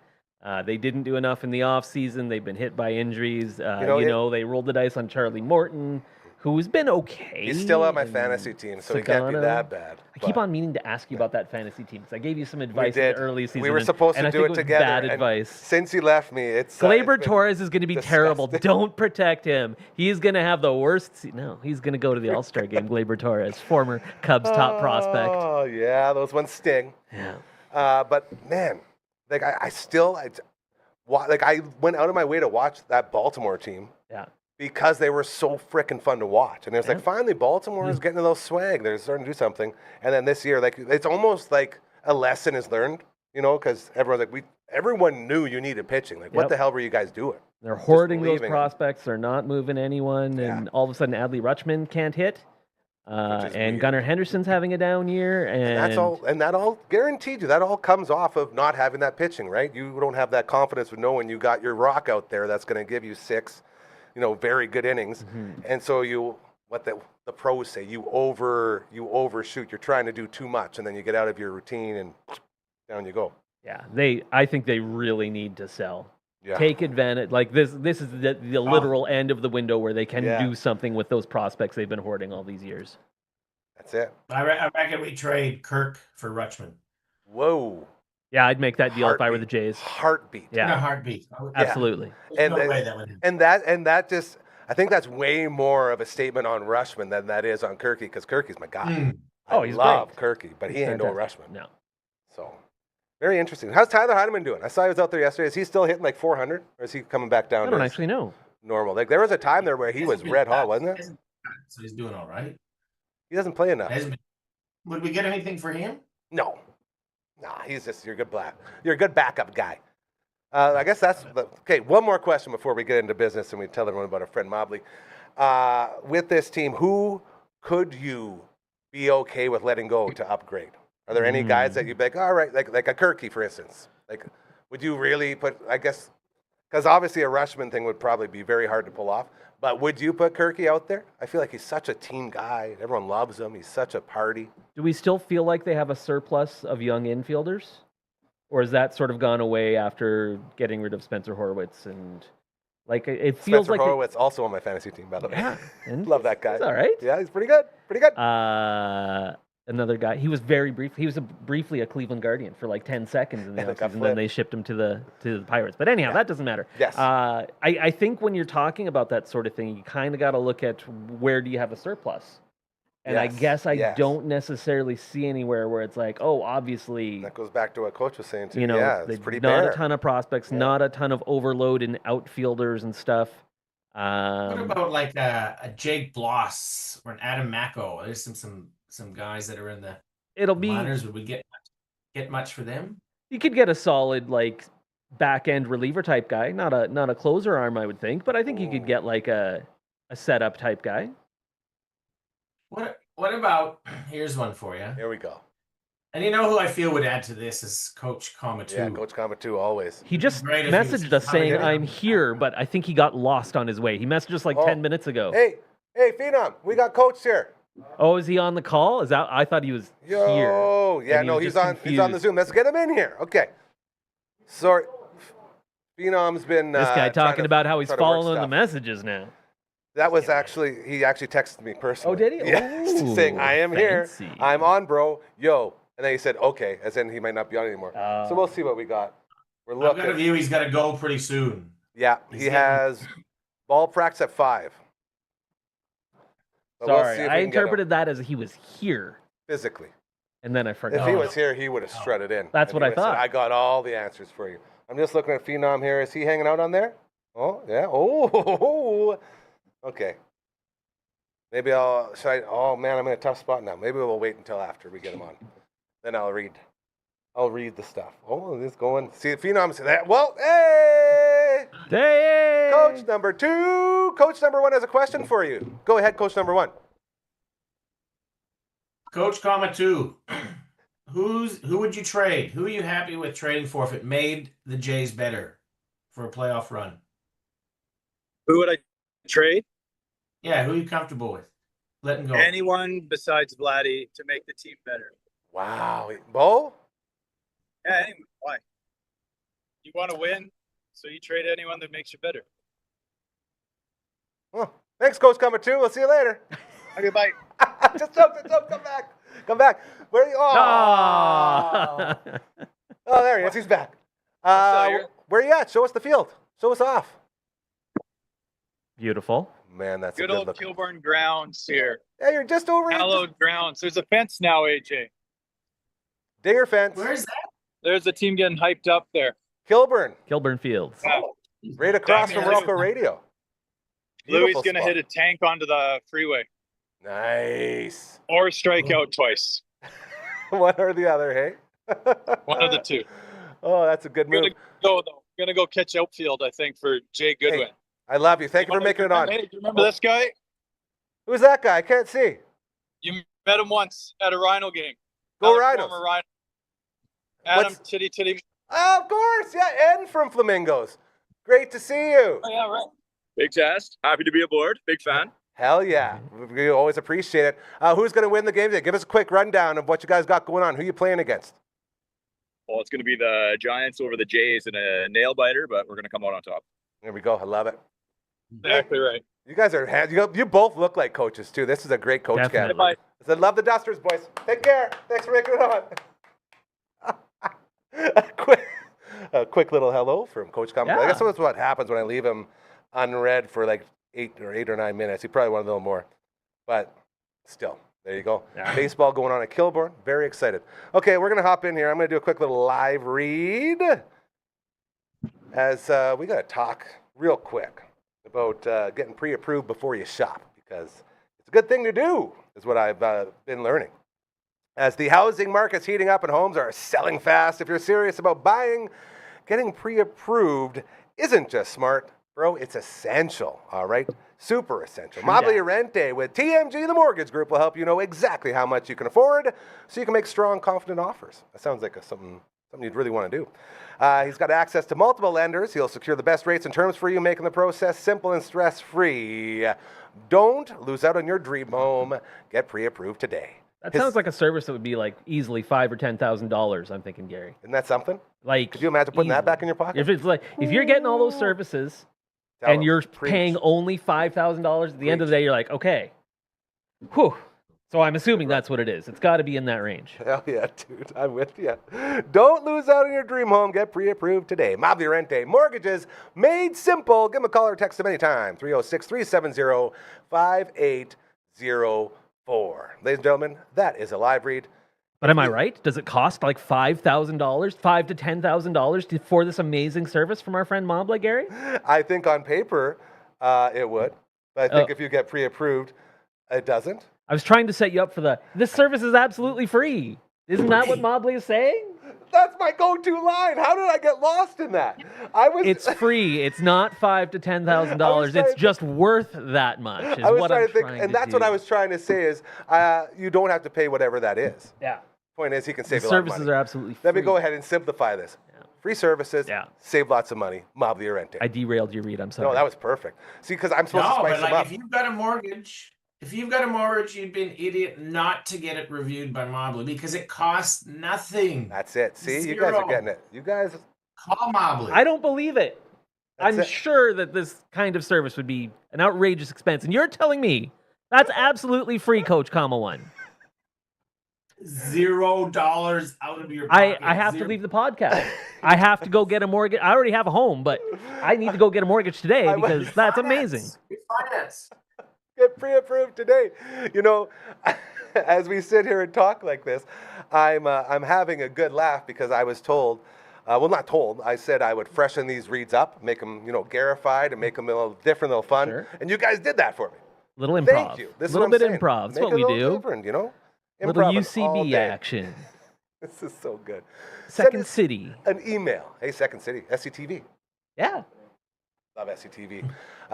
They didn't do enough in the offseason. They've been hit by injuries. They rolled the dice on Charlie Morton, who's been okay. He's still on my and fantasy team, so he can't be Sagana. that bad. I keep but- on meaning to ask you about that fantasy team because I gave you some advice in did. the early season. We were and- supposed and to I do think it was together. Bad and advice. Since he left me, it's Gleyber been Torres is going to be terrible. disgusting. Don't protect him. He's going to have the worst. No, he's going to go to the All-Star game. Gleyber Torres, former Cubs top prospect. Oh yeah, those ones sting. Yeah. But man, like I went out of my way to watch that Baltimore team. Yeah. Because they were so freaking fun to watch. And it was like, finally, Baltimore is getting a little swag. They're starting to do something. And then this year, like, it's almost like a lesson is learned, you know, because everyone knew you needed pitching. Like, what the hell were you guys doing? They're hoarding those prospects. They're not moving anyone. And all of a sudden, Adley Rutschman can't hit. And weird. Gunnar Henderson's having a down year. And that all guaranteed you. That all comes off of not having that pitching, right? You don't have that confidence with knowing you got your rock out there that's going to give you 6 very good innings. And so what the pros say, you overshoot. You're trying to do too much, and then you get out of your routine, and down you go. Yeah, I think they really need to sell. Yeah. Take advantage. Like this is the literal end of the window where they can do something with those prospects they've been hoarding all these years. That's it. I reckon we trade Kirk for Rutschman. Whoa. Yeah, I'd make that deal if I were the Jays. Heartbeat. Yeah, in a heartbeat. Absolutely. And that just, I think that's way more of a statement on Rutschman than that is on Kirky, because Kirky's my guy. I love Kirky, but he ain't no Rutschman. No. So, very interesting. How's Tyler Heidemann doing? I saw he was out there yesterday. Is he still hitting like 400, or is he coming back down? I don't actually know. Normal. Like there was a time there where he was red hot, wasn't it? So he's doing all right. He doesn't play enough. Would we get anything for him? No. Nah, you're a good backup guy. I guess okay. One more question before we get into business and we tell everyone about our friend Mobley. With this team, who could you be okay with letting go to upgrade? Are there any guys that you'd be like, all right, like a Kirky, for instance? Like, would you really put? I guess because obviously a Rutschman thing would probably be very hard to pull off. But would you put Kirky out there? I feel like he's such a team guy. Everyone loves him. He's such a party. Do we still feel like they have a surplus of young infielders? Or has that sort of gone away after getting rid of Spencer Horwitz? And like it feels Spencer like Horwitz, also on my fantasy team, by the way. Yeah, love that guy. He's all right. Yeah, he's pretty good. Pretty good. Another guy. He was very brief. He was briefly a Cleveland Guardian for like 10 seconds in the offseason. Then they shipped him to the Pirates. But anyhow, that doesn't matter. Yes. I think when you're talking about that sort of thing, you kind of got to look at where do you have a surplus. And I guess I don't necessarily see anywhere where it's like, oh, obviously. That goes back to what Coach was saying too. It's pretty not bare. a ton of prospects, not a ton of overload in outfielders and stuff. What about like a Jake Bloss or an Adam Macko? There's some guys that are in the minors. Would we get much for them? You could get a solid like back end reliever type guy, not a closer arm, I would think, but I think you could get like a setup type guy. What about, here's one for you. Here we go. And you know who I feel would add to this is Coach Comatu. Yeah, Coach Comatu always. He just messaged us saying, I'm here, but I think he got lost on his way. He messaged us like 10 minutes ago. Hey, Phenom, we got Coach here. Oh, is he on the call? I thought he was here. Oh, yeah, no, he's on the Zoom. Let's get him in here. Okay. Sorry. Phenom's been this guy talking about how he's following the messages now. That was he actually texted me personally. Oh, did he? Yeah, saying, I am fancy. Here. I'm on, bro. Yo. And then he said, okay, as in he might not be on anymore. So we'll see what we got. We're looking. I've got a view he's got to go pretty soon. Yeah, he has ball practice at 5. But sorry, I interpreted that as he was here. Physically. And then I forgot. If he was here, he would have strutted in. That's what I thought. Said, I got all the answers for you. I'm just looking at Phenom here. Is he hanging out on there? Oh, yeah. Oh, okay. Maybe oh, man, I'm in a tough spot now. Maybe we'll wait until after we get him on. Then I'll read the stuff. Oh, this going. See, Phenom said that. Well, hey! Hey! Coach number 2. Coach number 1 has a question for you. Go ahead, Coach number 1. Coach Comatu, who would you trade? Who are you happy with trading for if it made the Jays better for a playoff run? Who would I trade? Yeah, who are you comfortable with letting go? Anyone besides Vladdy to make the team better. Wow. Bo? Yeah, anyone. Why? You want to win, so you trade anyone that makes you better. Well, thanks, Coach Comatu. We'll see you later. Okay, bye. Just jump, come back. Where are you? Oh, oh, there he is. He's back. Where are you at? Show us the field. Show us off. Beautiful. Man, that's good a good old look. Kilburn grounds here. Yeah, you're just over Hallowed grounds. There's a fence now, AJ. Dinger fence. Where is that? There's the team getting hyped up there. Kilburn, Kilburn Fields. right across from Louis- Rocco Radio. Louis Beautiful gonna spot. hit a tank onto the freeway Nice. or strike out twice. One or the other, hey? One of the two. Oh, that's a good move. Gonna go catch outfield, I think, for Jay Goodwin. Hey, I love you. Thank you for making it on. Hey, do you remember this guy? Who's that guy? I can't see. You met him once at a Rhino game. Go Another Rhinos. former Rhino. Adam What's- Titty. Oh, of course. Yeah, N from Flamingos. Great to see you. Oh, yeah, right. Big test. Happy to be aboard. Big fan. Hell yeah. We always appreciate it. Who's going to win the game today? Give us a quick rundown of what you guys got going on. Who you playing against? Well, it's going to be the Giants over the Jays in a nail biter, but we're going to come out on top. There we go. I love it. Exactly right. You guys are you both look like coaches too. This is a great coach Definitely. category. I said, love the Dusters, boys. Take care. Thanks for making it on. a quick little hello from Coach Common. I Yeah. guess that's what happens when I leave him unread for like 8 or 9 minutes. He probably wanted a little more, but still, there you go. Yeah. Baseball going on at Kilburn. Very excited. Okay, we're gonna hop in here. I'm gonna do a quick little live read as we gotta talk real quick about getting pre-approved before you shop, because it's a good thing to do, is what I've been learning. As the housing market's heating up and homes are selling fast, if you're serious about buying, getting pre-approved isn't just smart, bro, it's essential, all right? Super essential. Mobile Rente with TMG, the mortgage group, will help you know exactly how much you can afford so you can make strong, confident offers. That sounds like something you'd really want to do. He's got access to multiple lenders. He'll secure the best rates and terms for you, making the process simple and stress-free. Don't lose out on your dream home. Get pre-approved today. That sounds like a service that would be like easily $5,000 or $10,000. I'm thinking, Gary. Isn't that something? Like, Could you imagine putting that back in your pocket? If it's like, if you're getting all those services Tell and 'em. you're Preach. paying only $5,000 at the end of the day, you're like, okay, whew. So I'm assuming that's what it is. It's got to be in that range. Hell yeah, dude. I'm with you. Don't lose out on your dream home. Get pre-approved today. Mobile Rente. Mortgages made simple. Give them a call or text them anytime. 306-370-5804. Ladies and gentlemen, that is a live read. But am I right? Does it cost like $5,000, $5,000 to $10,000 for this amazing service from our friend Mobla, Gary? I think on paper it would. But I think if you get pre-approved, it doesn't. I was trying to set you up for this service is absolutely free. Isn't that what Mobla is saying? That's my go-to line. How did I get lost in that? It's free. It's not $5,000 to $10,000. It's just worth that much. Is I was what trying I'm to think, trying and to that's what do. I was trying to say is you don't have to pay whatever that is. Yeah. Point is, he can The save you a lot of services money. are absolutely free. Let me go ahead and simplify this. Yeah. Free services, Yeah. save lots of money, Mobile Rente. I derailed your read. I'm sorry. No, that was perfect. See, because I'm supposed to No, spice but them like up. if you've got a mortgage, you'd be an idiot not to get it reviewed by Mobly because it costs nothing. That's it. See, you guys are Zero. getting it. You guys, Call Mobly. I don't believe it. That's I'm it. sure that this kind of service would be an outrageous expense. And you're telling me that's absolutely free, Coach Comma One. $0 out of your pocket. I have to leave the podcast. I have to go get a mortgage. I already have a home, but I need to go get a mortgage today because that's amazing. Refinance. get pre-approved today. You know, as we sit here and talk like this, I'm having a good laugh because I was told, well, not told, I said I would freshen these reads up, make them, garified and make them a little different, a little fun. Sure. And you guys did that for me. Little improv. Thank you. This is little what bit I'm saying. improv. That's Make what it we a little do. different, Little Improving all UCB day. action. This is so good. Second Send us City. an email. Hey, Second City, SCTV. Yeah. Love SCTV.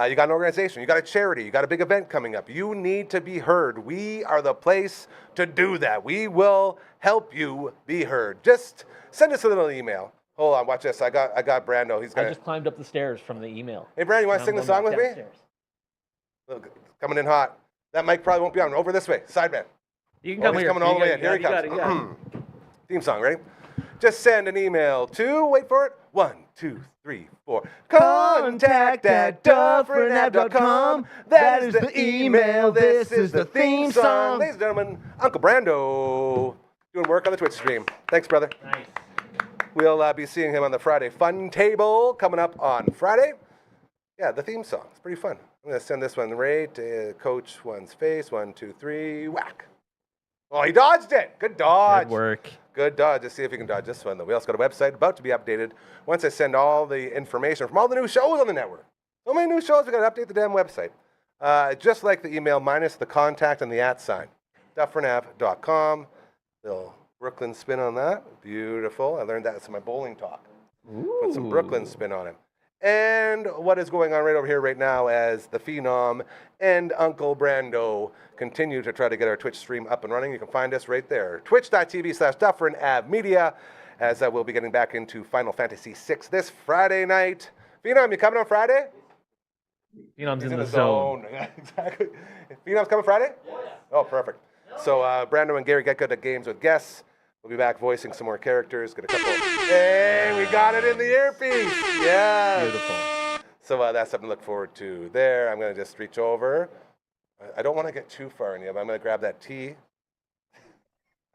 You got an organization, you got a charity, you got a big event coming up. You need to be heard. We are the place to do that. We will help you be heard. Just send us a little email. Hold on, watch this. I got Brando. He's I gonna. just climbed up the stairs from the email. Hey, Brando, you want to Now sing I'm the song going with back me? downstairs. Look, it's coming in hot. That mic probably won't be on. Over this way, sideman. You can Oh, come he's here. coming all the You way got in. it, Here he you got comes. it, you got it. Theme song, ready? Just send an email to, wait for it, 1, 2, 3, 4. Contact@dufferinave.com. That is the email. This is the theme song. Ladies and gentlemen, Uncle Brando doing work on the Twitch stream. Thanks, brother. Nice. We'll be seeing him on the Friday Fun Table coming up on Friday. Yeah, the theme song. It's pretty fun. I'm going to send this one right to Coach One's face. 1, 2, 3, whack. Oh, he dodged it. Good dodge. Good work. Good dodge. Let's see if you can dodge this one, though. We also got a website about to be updated once I send all the information from all the new shows on the network. So many new shows, we got to update the damn website. Just like the email, minus the contact and the @ sign. DufferinAve.com. Little Brooklyn spin on that. Beautiful. I learned that in my bowling talk. Put some Brooklyn spin on it. And what is going on right over here right now as the Phenom and Uncle Brando continue to try to get our Twitch stream up and running. You can find us right there, twitch.tv/Dufferin Ave Media, as we'll be getting back into Final Fantasy VI this Friday night. Phenom, you coming on Friday? Phenom's He's in the zone. Yeah, exactly. Phenom's coming Friday? Oh, perfect. So Brando and Gary get good at games with guests. We'll be back voicing some more characters. Get a couple. Hey, we got it in the earpiece. Yeah. Beautiful. So that's something to look forward to there. I'm going to just reach over. I don't want to get too far in you, but I'm going to grab that T.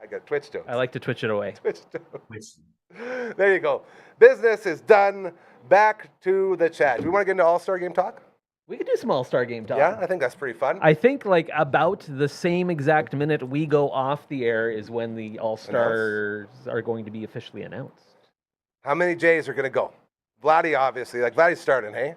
I got Twitch jokes. I like to twitch it away. Twitch jokes. There you go. Business is done. Back to the chat. Do we want to get into All-Star Game talk? We could do some All-Star Game talk. Yeah, I think that's pretty fun. I think like about the same exact minute we go off the air is when the All-Stars are going to be officially announced. How many Jays are going to go? Vladdy, obviously. Like, Vladdy's starting, hey?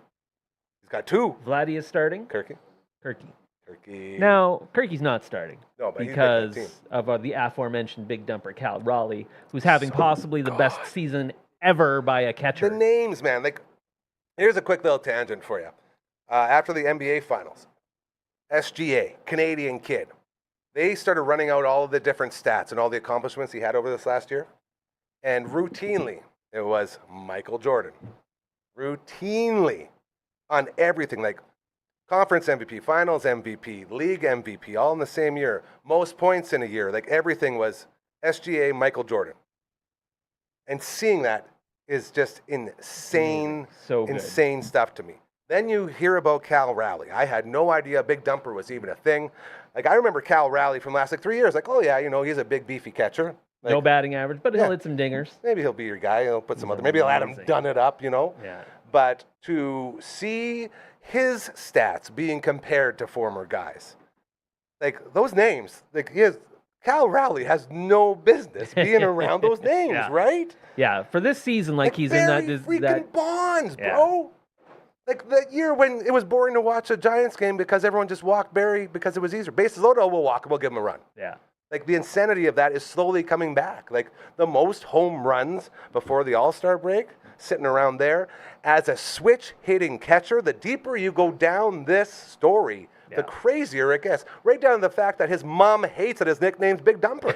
He's got 2. Vladdy is starting. Kirky. Kirky. Now, Kirky's not starting. No, but because he's making of the aforementioned big dumper Cal Raleigh, who's having possibly the best season ever by a catcher. The names, man. Like, here's a quick little tangent for you. After the NBA Finals, SGA, Canadian kid, they started running out all of the different stats and all the accomplishments he had over this last year. And routinely, it was Michael Jordan. Routinely on everything, like conference MVP, finals MVP, league MVP, all in the same year. Most points in a year, like everything was SGA, Michael Jordan. And seeing that is just insane, insane stuff to me. Then you hear about Cal Raleigh. I had no idea Big Dumper was even a thing. Like, I remember Cal Raleigh from the last 3 years. Like, oh yeah, he's a big beefy catcher. Like, no batting average, but he'll hit some dingers. Maybe he'll be your guy. He'll put some other. Maybe he'll let him done it up. Yeah. But to see his stats being compared to former guys, like those names, like Cal Raleigh has no business being around those names, right? Yeah. For this season, like he's Barry in that freaking Bonds, bro. Like that year when it was boring to watch a Giants game because everyone just walked Barry because it was easier. Bases loaded, we'll walk, we'll give him a run. Yeah. Like the insanity of that is slowly coming back. Like the most home runs before the All-Star break, sitting around there. As a switch hitting catcher, the deeper you go down this story, the crazier it gets. Right down to the fact that his mom hates that his nickname's Big Dumper.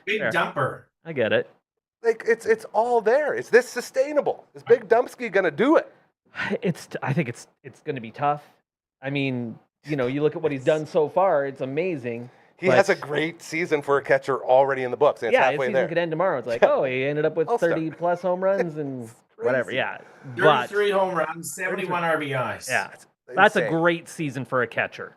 Big Dumper. I get it. Like it's all there. Is this sustainable? Is Big Dumpsky gonna do it? I think it's going to be tough. I mean, you look at what he's done so far. It's amazing. He has a great season for a catcher already in the books. And it's his halfway season there. could end tomorrow. It's like, he ended up with 30-plus home runs and whatever. Yeah. 33 home runs, 71 RBIs. Yeah. That's a great season for a catcher.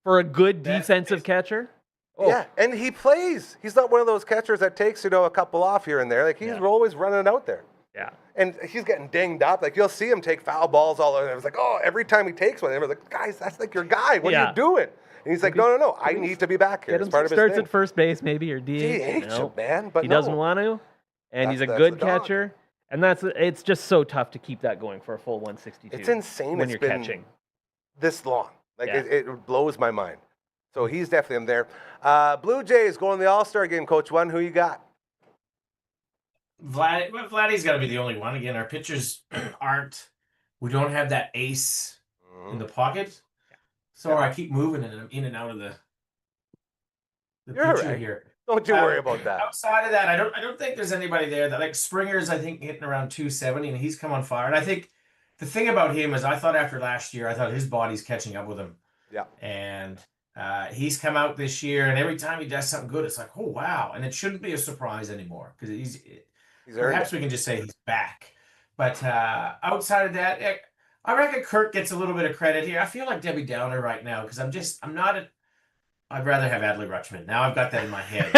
For a good defensive catcher. Oh. Yeah, and he plays. He's not one of those catchers that takes, a couple off here and there. Like, he's always running out there. Yeah. And he's getting dinged up. Like, you'll see him take foul balls all over. It was like, every time he takes one, it was like, guys, that's like your guy. What are you doing? And he's like, no. I need to be back here. Get him starts at first base, maybe, or DH. DH, man. But he doesn't want to, and he's a good catcher. And it's just so tough to keep that going for a full 162. It's insane when it's you're been catching this long. Like, it blows my mind. So he's definitely in there. Blue Jays going to the All-Star game, Coach One. Who you got? Vladdy's got to be the only one. Again, our pitchers aren't. We don't have that ace in the pocket. So I keep moving and I'm in and out of the pitcher here. Don't you worry about that. Outside of that, I don't think there's anybody there that, like, Springer's, I think, hitting around 270, and he's come on fire. And I think the thing about him is I thought after last year, I thought his body's catching up with him. Yeah. And he's come out this year, and every time he does something good, it's like, oh, wow. And it shouldn't be a surprise anymore because he's perhaps we can just say he's back. But outside of that, I reckon Kirk gets a little bit of credit here. I feel like Debbie Downer right now because I'd rather have Adley Rutschman. Now I've got that in my head.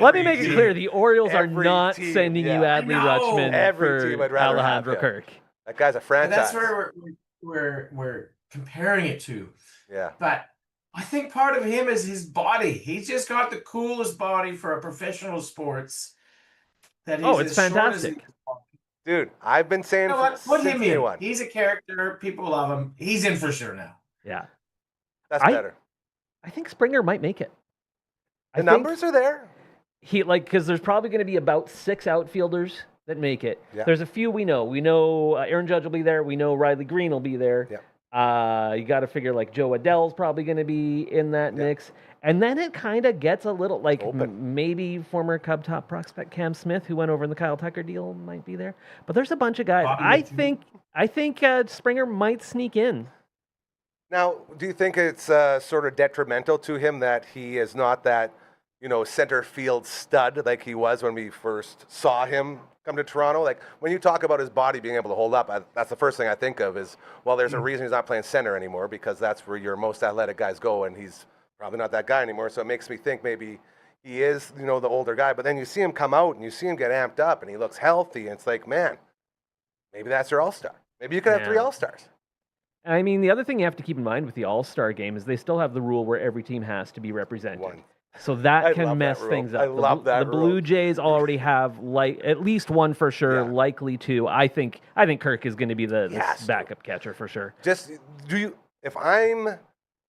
Let me make it clear: the Orioles are not sending you Adley Rutschman for Alejandro Kirk. That guy's a franchise. And that's where we're comparing it to. Yeah. But I think part of him is his body. He's just got the coolest body for a professional sports. That he's it's as short as fantastic. Dude, I've been saying You know what? Put since him day in. one. He's a character. People love him. He's in for sure now. Yeah. That's I- better. I think Springer might make it. The numbers are there. Because there's probably going to be about 6 outfielders that make it. Yeah. There's a few we know. We know Aaron Judge will be there. We know Riley Green will be there. Yeah. You got to figure like Joe Adell's probably going to be in that mix. And then it kind of gets a little like maybe former Cub top prospect Cam Smith, who went over in the Kyle Tucker deal, might be there. But there's a bunch of guys. I think Springer might sneak in. Now, do you think it's sort of detrimental to him that he is not that, center field stud like he was when we first saw him come to Toronto? Like, when you talk about his body being able to hold up, that's the first thing I think of is, well, there's a reason he's not playing center anymore, because that's where your most athletic guys go, and he's probably not that guy anymore. So it makes me think maybe he is, the older guy. But then you see him come out and you see him get amped up and he looks healthy, and it's like, man, maybe that's your all-star. Maybe you could have 3 all-stars. I mean, the other thing you have to keep in mind with the All-Star game is they still have the rule where every team has to be represented. So that can mess things up. I love that The Blue Jays already have at least one for sure, likely 2. I think Kirk is going to be the backup catcher for sure. If I'm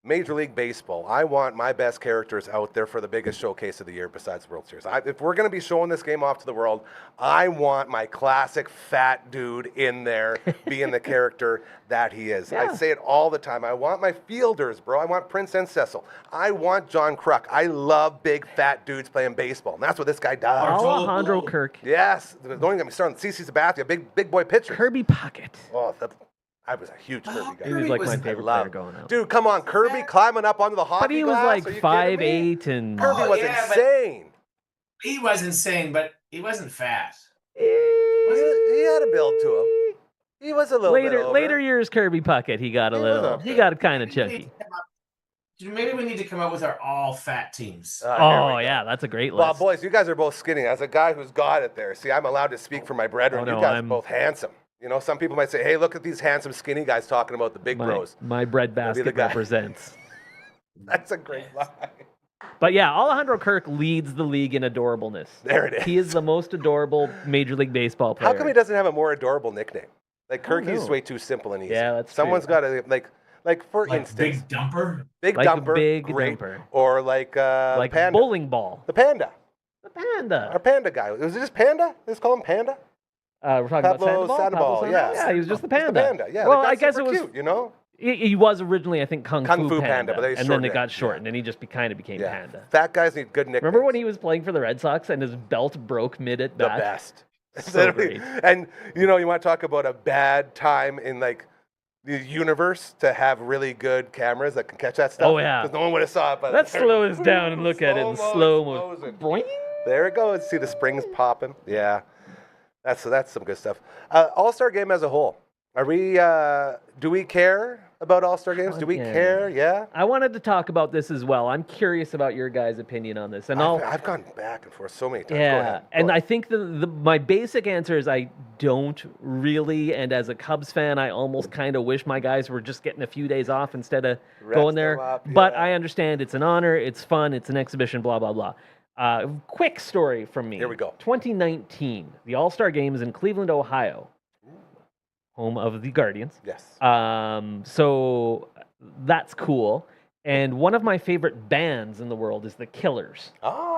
Major League Baseball, I want my best characters out there for the biggest showcase of the year besides World Series. If we're going to be showing this game off to the world, I want my classic fat dude in there being the character that he is. Yeah. I say it all the time. I want my fielders, bro. I want Prince and Cecil. I want John Kruk. I love big fat dudes playing baseball, and that's what this guy does. Alejandro Kirk. Yes. Don't even get me started. CC Sabathia, big boy pitcher. Kirby Puckett. Oh, I was a huge Kirby guy. He was like my favorite player going out. Dude, come on, Kirby climbing up onto the hockey But he was glass. like 5'8" and Kirby was insane. He was insane, but he wasn't fat. He had a build to him. He was a little bit over. Later years Kirby Puckett, he got a little. He got kind of chunky. Maybe we need to come up with our all fat teams. Yeah, that's a great list. Well, boys, you guys are both skinny. As a guy who's got it there, see, I'm allowed to speak for my brethren. You guys are both handsome. Some people might say, hey, look at these handsome, skinny guys talking about the big bros. My bread basket represents. That's a great line. But yeah, Alejandro Kirk leads the league in adorableness. There it is. He is the most adorable Major League Baseball player. How come he doesn't have a more adorable nickname? Like, Kirky's way too simple and easy. Yeah, that's Someone's true. got to, like for instance. Big Dumper? Big Like Dumper. Big great. Dumper. Or like Panda. Bowling ball. The Panda. The Panda. Our Panda guy. Was it just Panda? Let's call him Panda? We're talking Pablo about Sandoval. Pablo Yeah. Yeah, he was just the Just Panda. the Panda. Yeah. Well, the I guy's guess it super was. cute, He was originally, I think, Kung Fu Panda, but they and then shortened they it. got shortened, and he just kind of became Yeah. Panda. Fat guys need good nicknames. Remember when he was playing for the Red Sox and his belt broke mid at The bat? best. So great. And, you want to talk about a bad time in, like, the universe to have really good cameras that can catch that stuff. Oh, yeah. Because no one would have saw it. But Let's slow this down and look at it in slow motion. Boing. There it goes. See the springs popping. Yeah. That's some good stuff. All-Star game as a whole. Are we? Do we care about All-Star games? Do we care? Yeah. I wanted to talk about this as well. I'm curious about your guys' opinion on this, and I've gone back and forth so many times. Yeah, Go ahead. and I think my basic answer is I don't really. And as a Cubs fan, I almost kind of wish my guys were just getting a few days off instead of going there. them up, But yeah. I understand it's an honor, it's fun, it's an exhibition, blah blah blah. Quick story from me. Here we go. 2019, the All-Star Game is in Cleveland, Ohio, home of the Guardians. Yes. So that's cool. And one of my favorite bands in the world is the Killers.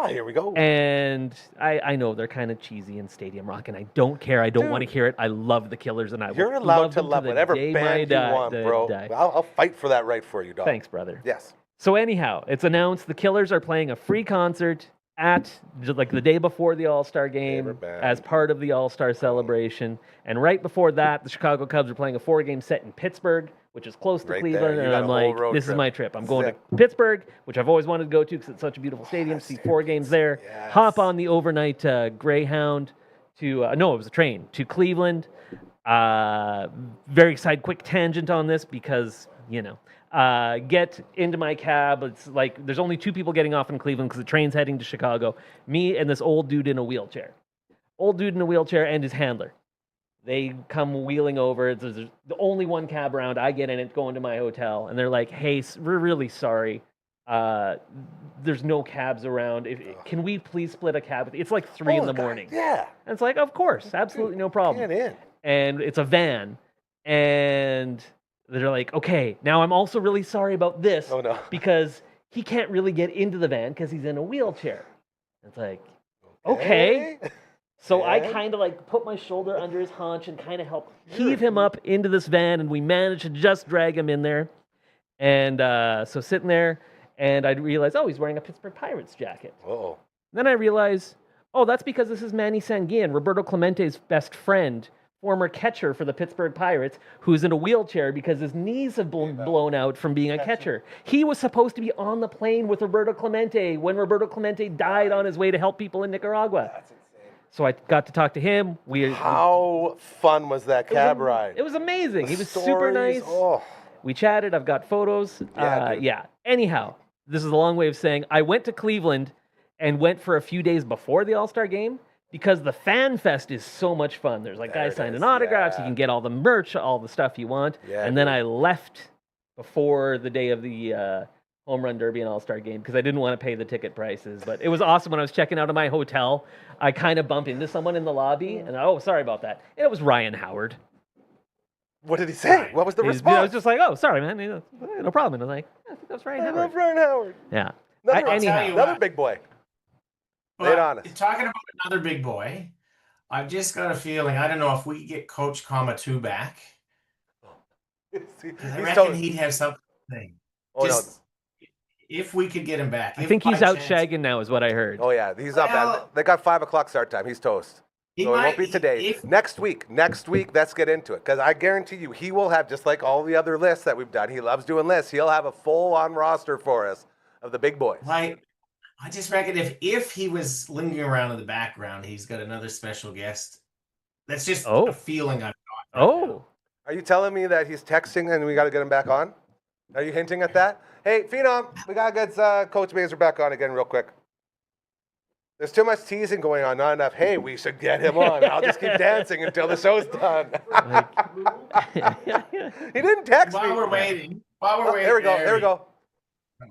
Here we go. And I know they're kind of cheesy and stadium rock, and I don't care. I don't want to hear it. I love the Killers, and I You're will allowed love to them love the whatever day band my you want, bro. die. I'll fight for that right for you, dog. Thanks, brother. Yes. So anyhow, it's announced the Killers are playing a free concert at like the day before the All-Star game Favorite band. as part of the All-Star celebration. And right before that, the Chicago Cubs are playing a 4-game set in Pittsburgh, which is close to Right there. Cleveland. You And got I'm a whole like, road this is trip. my trip. I'm going Sick. to Pittsburgh, which I've always wanted to go to because it's such a beautiful stadium. See 4 games there. Yes. Hop on the overnight Greyhound to, no, it was a train, to Cleveland. Very excited. Quick tangent on this because, get into my cab. It's like there's only 2 people getting off in Cleveland because the train's heading to Chicago. Me and this old dude in a wheelchair. Old dude in a wheelchair and his handler. They come wheeling over. There's the only one cab around. I get in it, going to my hotel, and they're like, "Hey, we're really sorry. there's no cabs around. Can we please split a cab? It's like 3 in the morning. Yeah. And it's like, of course, absolutely no problem. Get in. And it's a van. And they're like, okay, now I'm also really sorry about this Oh, no. because he can't really get into the van because he's in a wheelchair. It's like, okay. So I kind of like put my shoulder under his haunch and kind of help heave him up into this van, and we managed to just drag him in there. And so sitting there, and I realized, oh, he's wearing a Pittsburgh Pirates jacket. Uh-oh. Then I realized, oh, that's because this is Manny Sanguin, Roberto Clemente's best friend, former catcher for the Pittsburgh Pirates, who's in a wheelchair because his knees have blown out from being a catcher. He was supposed to be on the plane with Roberto Clemente when Roberto Clemente died on his way to help people in Nicaragua. That's insane. So I got to talk to him. How fun was that cab ride? It was amazing. He was super nice. Oh. We chatted. I've got photos. Yeah. Anyhow, this is a long way of saying I went to Cleveland and went for a few days before the All-Star game because the Fan Fest is so much fun. There's like guys signing autographs. You can get all the merch, all the stuff you want. Yeah, and then I left before the day of the Home Run Derby and All-Star game because I didn't want to pay the ticket prices. But it was awesome when I was checking out of my hotel. I kind of bumped into someone in the lobby, and sorry about that. And it was Ryan Howard. What did he say? What was the response? I was just like, oh, sorry, man. No problem. And I was like, I think that was Ryan Howard. I love Ryan Howard. Yeah. Another big boy. Lay it on us. Talking about another big boy, I've just got a feeling, I don't know if we get Coach Comatu back. I reckon he'd have something. If we could get him back. I think he's out shagging now, is what I heard. Oh, yeah. He's not bad. They got 5 o'clock start time. He's toast. So it won't be today. Next week, let's get into it. Because I guarantee you, he will have, just like all the other lists that we've done, he loves doing lists. He'll have a full-on roster for us of the big boys. Like, I just reckon if he was lingering around in the background, he's got another special guest. That's just a feeling I've got. Right now. Are you telling me that he's texting and we got to get him back on? Are you hinting at that? Hey, Phenom, we got to get Coach Mazer back on again real quick. There's too much teasing going on, not enough. Hey, we should get him on. I'll just keep dancing until the show's done. He didn't text me. While we're waiting. There we go.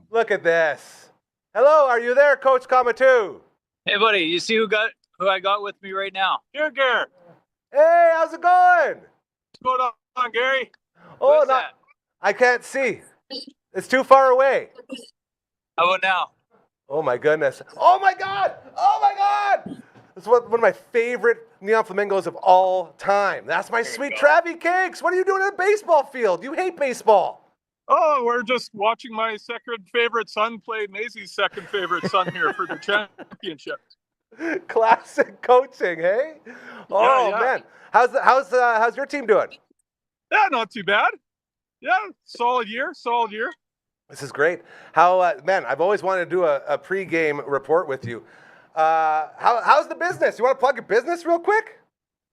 Look at this. Hello, are you there, Coach Comatu? Hey, buddy, you see who I got with me right now? Here, Gary. Hey, how's it going? What's going on, Gary? Oh, I can't see. It's too far away. How about now? Oh, my goodness. Oh, my God. This is one of my favorite Neon Flamingos of all time. That's my sweet Travie Cakes. What are you doing in a baseball field? You hate baseball. Oh, we're just watching my second favorite son play Maisie's second favorite son here for the championship. Classic coaching, hey? Oh, yeah. Man. How's your team doing? Yeah, not too bad. Yeah, solid year. This is great. Man, I've always wanted to do a pregame report with you. How's the business? You want to plug your business real quick?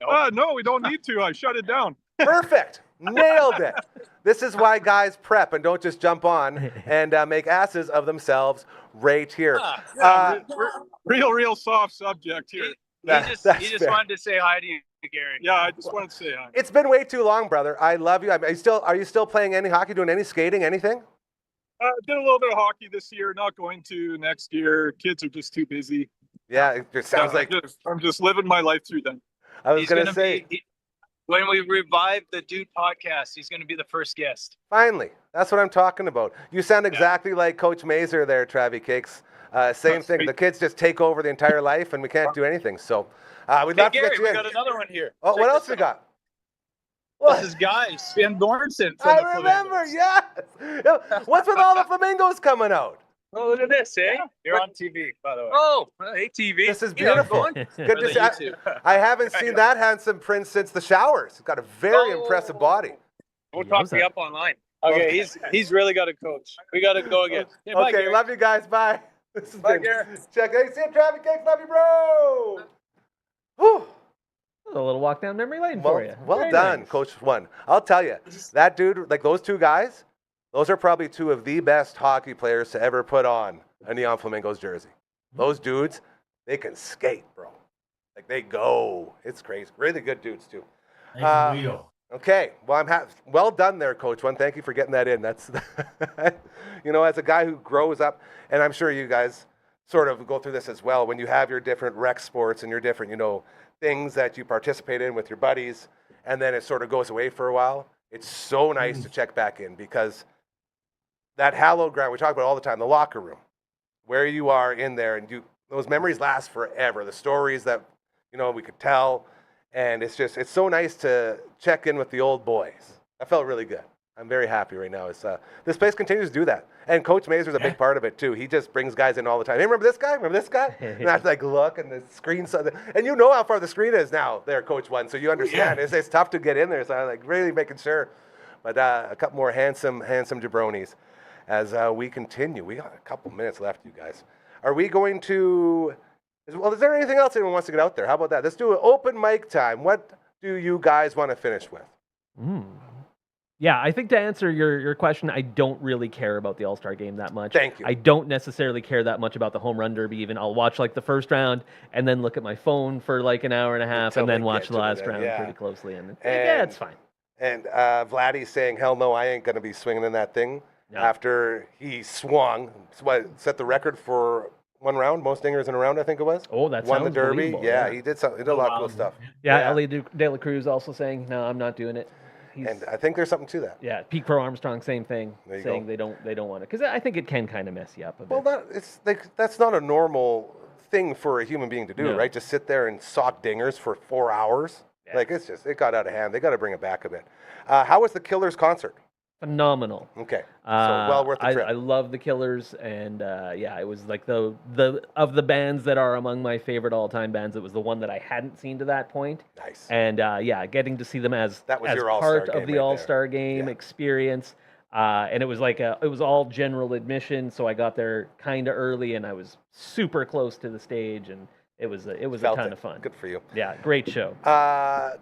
No, we don't need to. I shut it down. Perfect. Nailed it. This is why guys prep and don't just jump on and make asses of themselves right here. Real soft subject here. He just wanted to say hi to you, Gary. Yeah, I just wanted to say hi. It's been way too long, brother. I love you. Are you still playing any hockey, doing any skating, anything? Did a little bit of hockey this year, not going to next year. Kids are just too busy. Yeah, it sounds like I'm just living my life through them. I was going to say. When we revive the Dude podcast, he's going to be the first guest. Finally. That's what I'm talking about. You sound exactly like Coach Mazer there, Travie Cakes. Same thing. The kids just take over the entire life, and we can't do anything. So we'd love to get you we in. got another one here. Oh, what else we got? This is Guy, Sven Goranson. I remember, yes. What's with all the flamingos coming out? Oh, look at this, eh? You're on TV, by the way. Oh, hey, TV. This is beautiful. Good to see. I haven't seen that handsome prince since the showers. He's got a very impressive body. Don't talk me up online. Okay, he's really got to coach. We got to go again. Okay, bye, love you guys. Bye. Bye, Gary. Check. Hey, see you, Travie Cakes. Love you, bro. Whew. A little walk down memory lane for you. Well Very done, nice. Coach One. I'll tell you, that dude, like those two guys, those are probably two of the best hockey players to ever put on a Neon Flamingos jersey. Those dudes, they can skate, bro. Like they go. It's crazy. Really good dudes too. They can wheel. Okay, well, well done there, Coach One. Thank you for getting that in. That's, as a guy who grows up, and I'm sure you guys sort of go through this as well, when you have your different rec sports and your different, things that you participate in with your buddies, and then it sort of goes away for a while. It's so nice to check back in, because that hallowed ground we talk about all the time, the locker room, where you are in there, and those memories last forever. The stories that, we could tell. And it's so nice to check in with the old boys. That felt really good. I'm very happy right now. This place continues to do that. And Coach Mazur's a big part of it, too. He just brings guys in all the time. Hey, remember this guy? Remember this guy? And I like, look, and the screen. And you know how far the screen is now there, Coach One. So you understand. Yeah. It's tough to get in there. So I'm like really making sure. But a couple more handsome jabronis as we continue. We got a couple minutes left, you guys. Are we going to... Well, is there anything else anyone wants to get out there? How about that? Let's do an open mic time. What do you guys want to finish with? Yeah, I think to answer your question, I don't really care about the All-Star game that much. Thank you. I don't necessarily care that much about the home run derby even. I'll watch like the first round and then look at my phone for like an hour and a half and then watch the last round pretty closely. And yeah, it's fine. And Vladdy's saying, hell no, I ain't going to be swinging in that thing after he swung. Set the record for... one round, most dingers in a round, I think it was. Oh, that won sounds the derby. believable. He did something. He did a lot of cool stuff. Yeah, Ellie De La Cruz also saying, no, I'm not doing it. And I think there's something to that. Yeah, Pete Crow Armstrong, same thing, saying go. they don't want it, because I think it can kind of mess you up a bit. Well, that's not a normal thing for a human being to do, right? Just sit there and sock dingers for 4 hours. Yeah. It got out of hand. They got to bring it back a bit. How was the Killers concert? Phenomenal. Okay, so well worth the trip. I love the Killers, and it was like the of the bands that are among my favorite all-time bands. It was the one that I hadn't seen to that point. Nice. And getting to see them as your part of the All-Star game experience. And it was it was all general admission, so I got there kind of early, and I was super close to the stage, and it was a ton of fun. Good for you. Yeah, great show.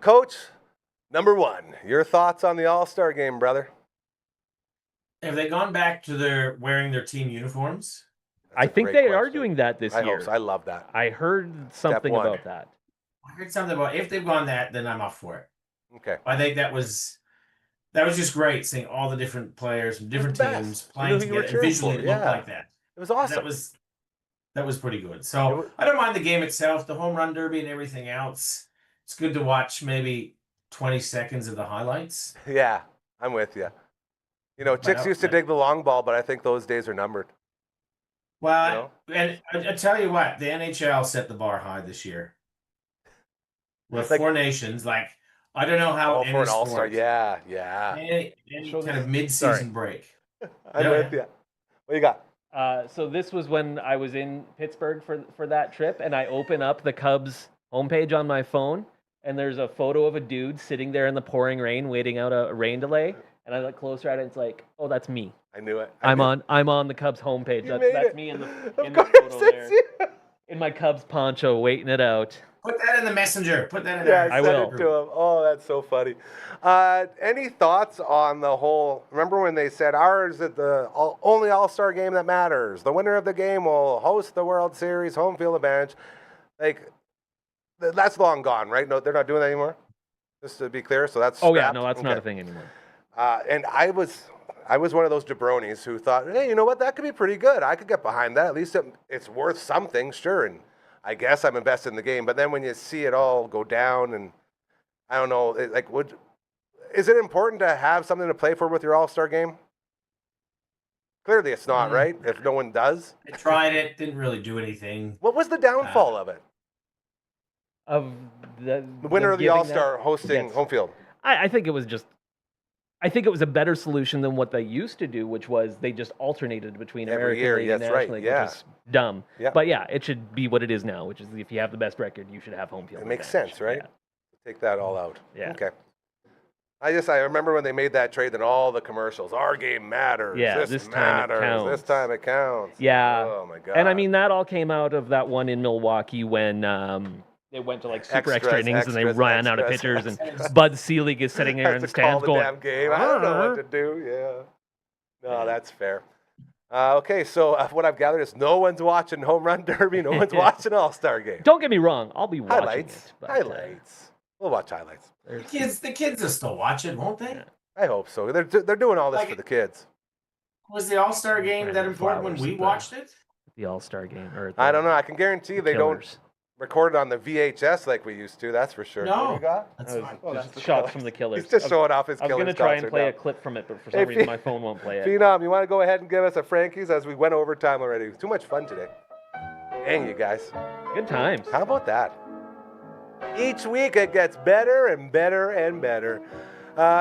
Coach, number one, your thoughts on the All-Star game, brother? Have they gone back to wearing their team uniforms? I think they are doing that this year. I hope so. I love that. I heard something about that. I heard something about if they've gone that, then I'm up for it. Okay. I think that was just great, seeing all the different players from different teams playing together. And visually, it looked like that. It was awesome. That was pretty good. So I don't mind the game itself, the home run derby and everything else. It's good to watch maybe 20 seconds of the highlights. Yeah, I'm with you. Chicks used to dig the long ball, but I think those days are numbered. Well, and I tell you what, the NHL set the bar high this year. With 4 nations, I don't know how for an All-Star, any kind of mid-season break. I'm with you. What you got? So this was when I was in Pittsburgh for that trip, and I open up the Cubs homepage on my phone, and there's a photo of a dude sitting there in the pouring rain, waiting out a rain delay. And I look closer at it, and it's like, oh, that's me. I knew it. I'm on the Cubs homepage. That's me in the photo there. In my Cubs poncho, waiting it out. Put that in the messenger. Put that in there. I will. It to him. Oh, that's so funny. Any thoughts on the whole? Remember when they said ours is the only All-Star game that matters? The winner of the game will host the World Series home field advantage. That's long gone, right? No, they're not doing that anymore. Just to be clear, so that's. Oh yeah, no, that's not a thing anymore. And I was one of those jabronis who thought, hey, you know what? That could be pretty good. I could get behind that. At least it's worth something, sure. And I guess I'm invested in the game. But then when you see it all go down, and I don't know, is it important to have something to play for with your All-Star game? Clearly, it's not, right? If no one does. I tried it, didn't really do anything. What was the downfall of it? Of the winner of the All-Star hosting home field. I think it was just. I think it was a better solution than what they used to do, which was they just alternated between every year, League and National League, which is dumb. Yeah. But yeah, it should be what it is now, which is if you have the best record, you should have home field. It makes sense, right? Yeah. Take that all out. Yeah. Okay. I remember when they made that trade, then all the commercials. Our game matters. Yeah, this time it counts. This time it counts. Yeah. Oh my God. And I mean that all came out of that one in Milwaukee when they went to super extra innings and they ran out of pitchers and Bud Selig is sitting there in the stands going, damn game. I don't know what to do. Yeah. No, that's fair. Okay, so what I've gathered is no one's watching Home Run Derby. No one's watching All-Star Game. Don't get me wrong. I'll be watching Highlights. it. But, Highlights. We'll watch highlights. The kids will still watch it, won't they? Yeah. I hope so. They're doing all this Like for the kids. Was the All-Star game that important when we watched it? The All-Star game, or I don't know. I can guarantee they don't Killers. record it on the VHS like we used to. That's for sure. No. What do you got? That's That was fine. Oh, just that's the shots Killers. from the Killers. He's just showing off his I was Killers gonna try and concert play now. a clip from it, but for Hey, some reason my phone won't play it. Phenom, you want to go ahead and give us a Frankie's as we went overtime already? Too much fun today. Dang, you guys. Good times. How about that? Each week it gets better and better and better.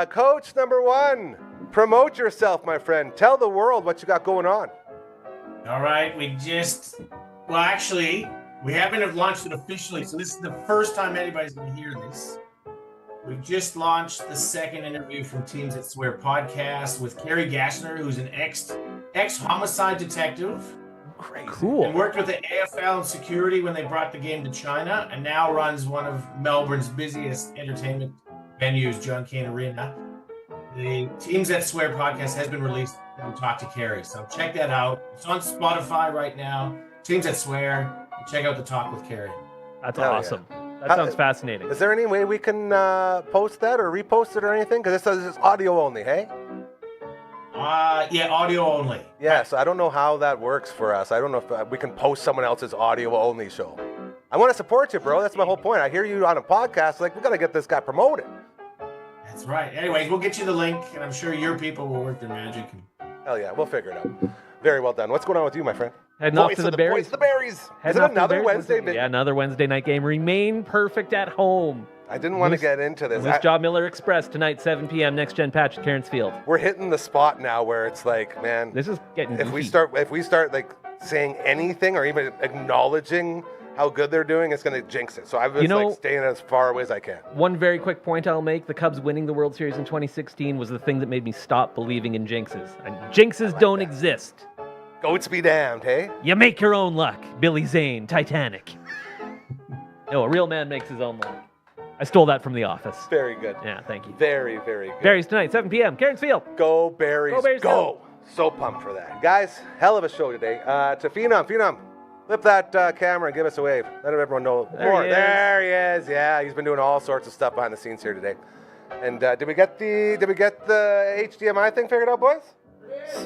Coach number 1, promote yourself, my friend. Tell the world what you got going on. All right, actually, we haven't launched it officially, so this is the first time anybody's going to hear this. We just launched the second interview from Teams That Swear podcast with Carrie Gassner, who's an ex-homicide detective. Crazy. Cool. And worked with the AFL and security when they brought the game to China, and now runs one of Melbourne's busiest entertainment venues, John Cain Arena. The Teams That Swear podcast has been released, and we talked to Carrie. So check that out. It's on Spotify right now. Teams That Swear. Check out the talk with Carrie. That's Hell yeah. awesome. That sounds fascinating. Is there any way we can post that or repost it or anything? Because it says it's audio only, hey? Yeah, audio only. Yeah, so I don't know how that works for us. I don't know if we can post someone else's audio only show. I want to support you, bro. That's my whole point. I hear you on a podcast. Like, we got to get this guy promoted. That's right. Anyways, we'll get you the link, and I'm sure your people will work their magic. Hell yeah, we'll figure it out. Very well done. What's going on with you, my friend? Heading off Voice to of the Berries. Voice of the Berries. Is Heading it off to the another Bears. Wednesday? Yeah, another Wednesday night game. Remain perfect at home. I didn't want to get into this. Moose Jaw Miller Express tonight, 7 p.m. Next Gen Patch at Terrence Field. We're hitting the spot now where it's like, man, This is getting if we goofy. start like saying anything or even acknowledging how good they're doing, it's going to jinx it. So I was like staying as far away as I can. One very quick point I'll make: the Cubs winning the World Series in 2016 was the thing that made me stop believing in jinxes. And jinxes don't exist. Goats be damned, hey? You make your own luck. Billy Zane, Titanic. No, a real man makes his own luck. I stole that from The Office. Very good. Yeah, thank you. Very, very good. Berries tonight, 7 p.m. Cairns Field. Go Berries, Go Berries, go. So pumped for that. Guys, hell of a show today. To Phenom, flip that camera and give us a wave. Let everyone know. There he is. Yeah, he's been doing all sorts of stuff behind the scenes here today. And did we get the HDMI thing figured out, boys?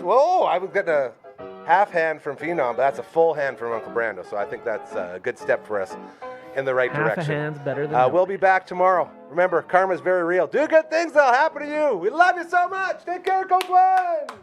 Whoa, I was getting a half hand from Phenom, but that's a full hand from Uncle Brando. So I think that's a good step for us in the right direction. Half a hand's better than We'll be back tomorrow. Remember, karma's very real. Do good things, they'll happen to you. We love you so much. Take care, Coach One.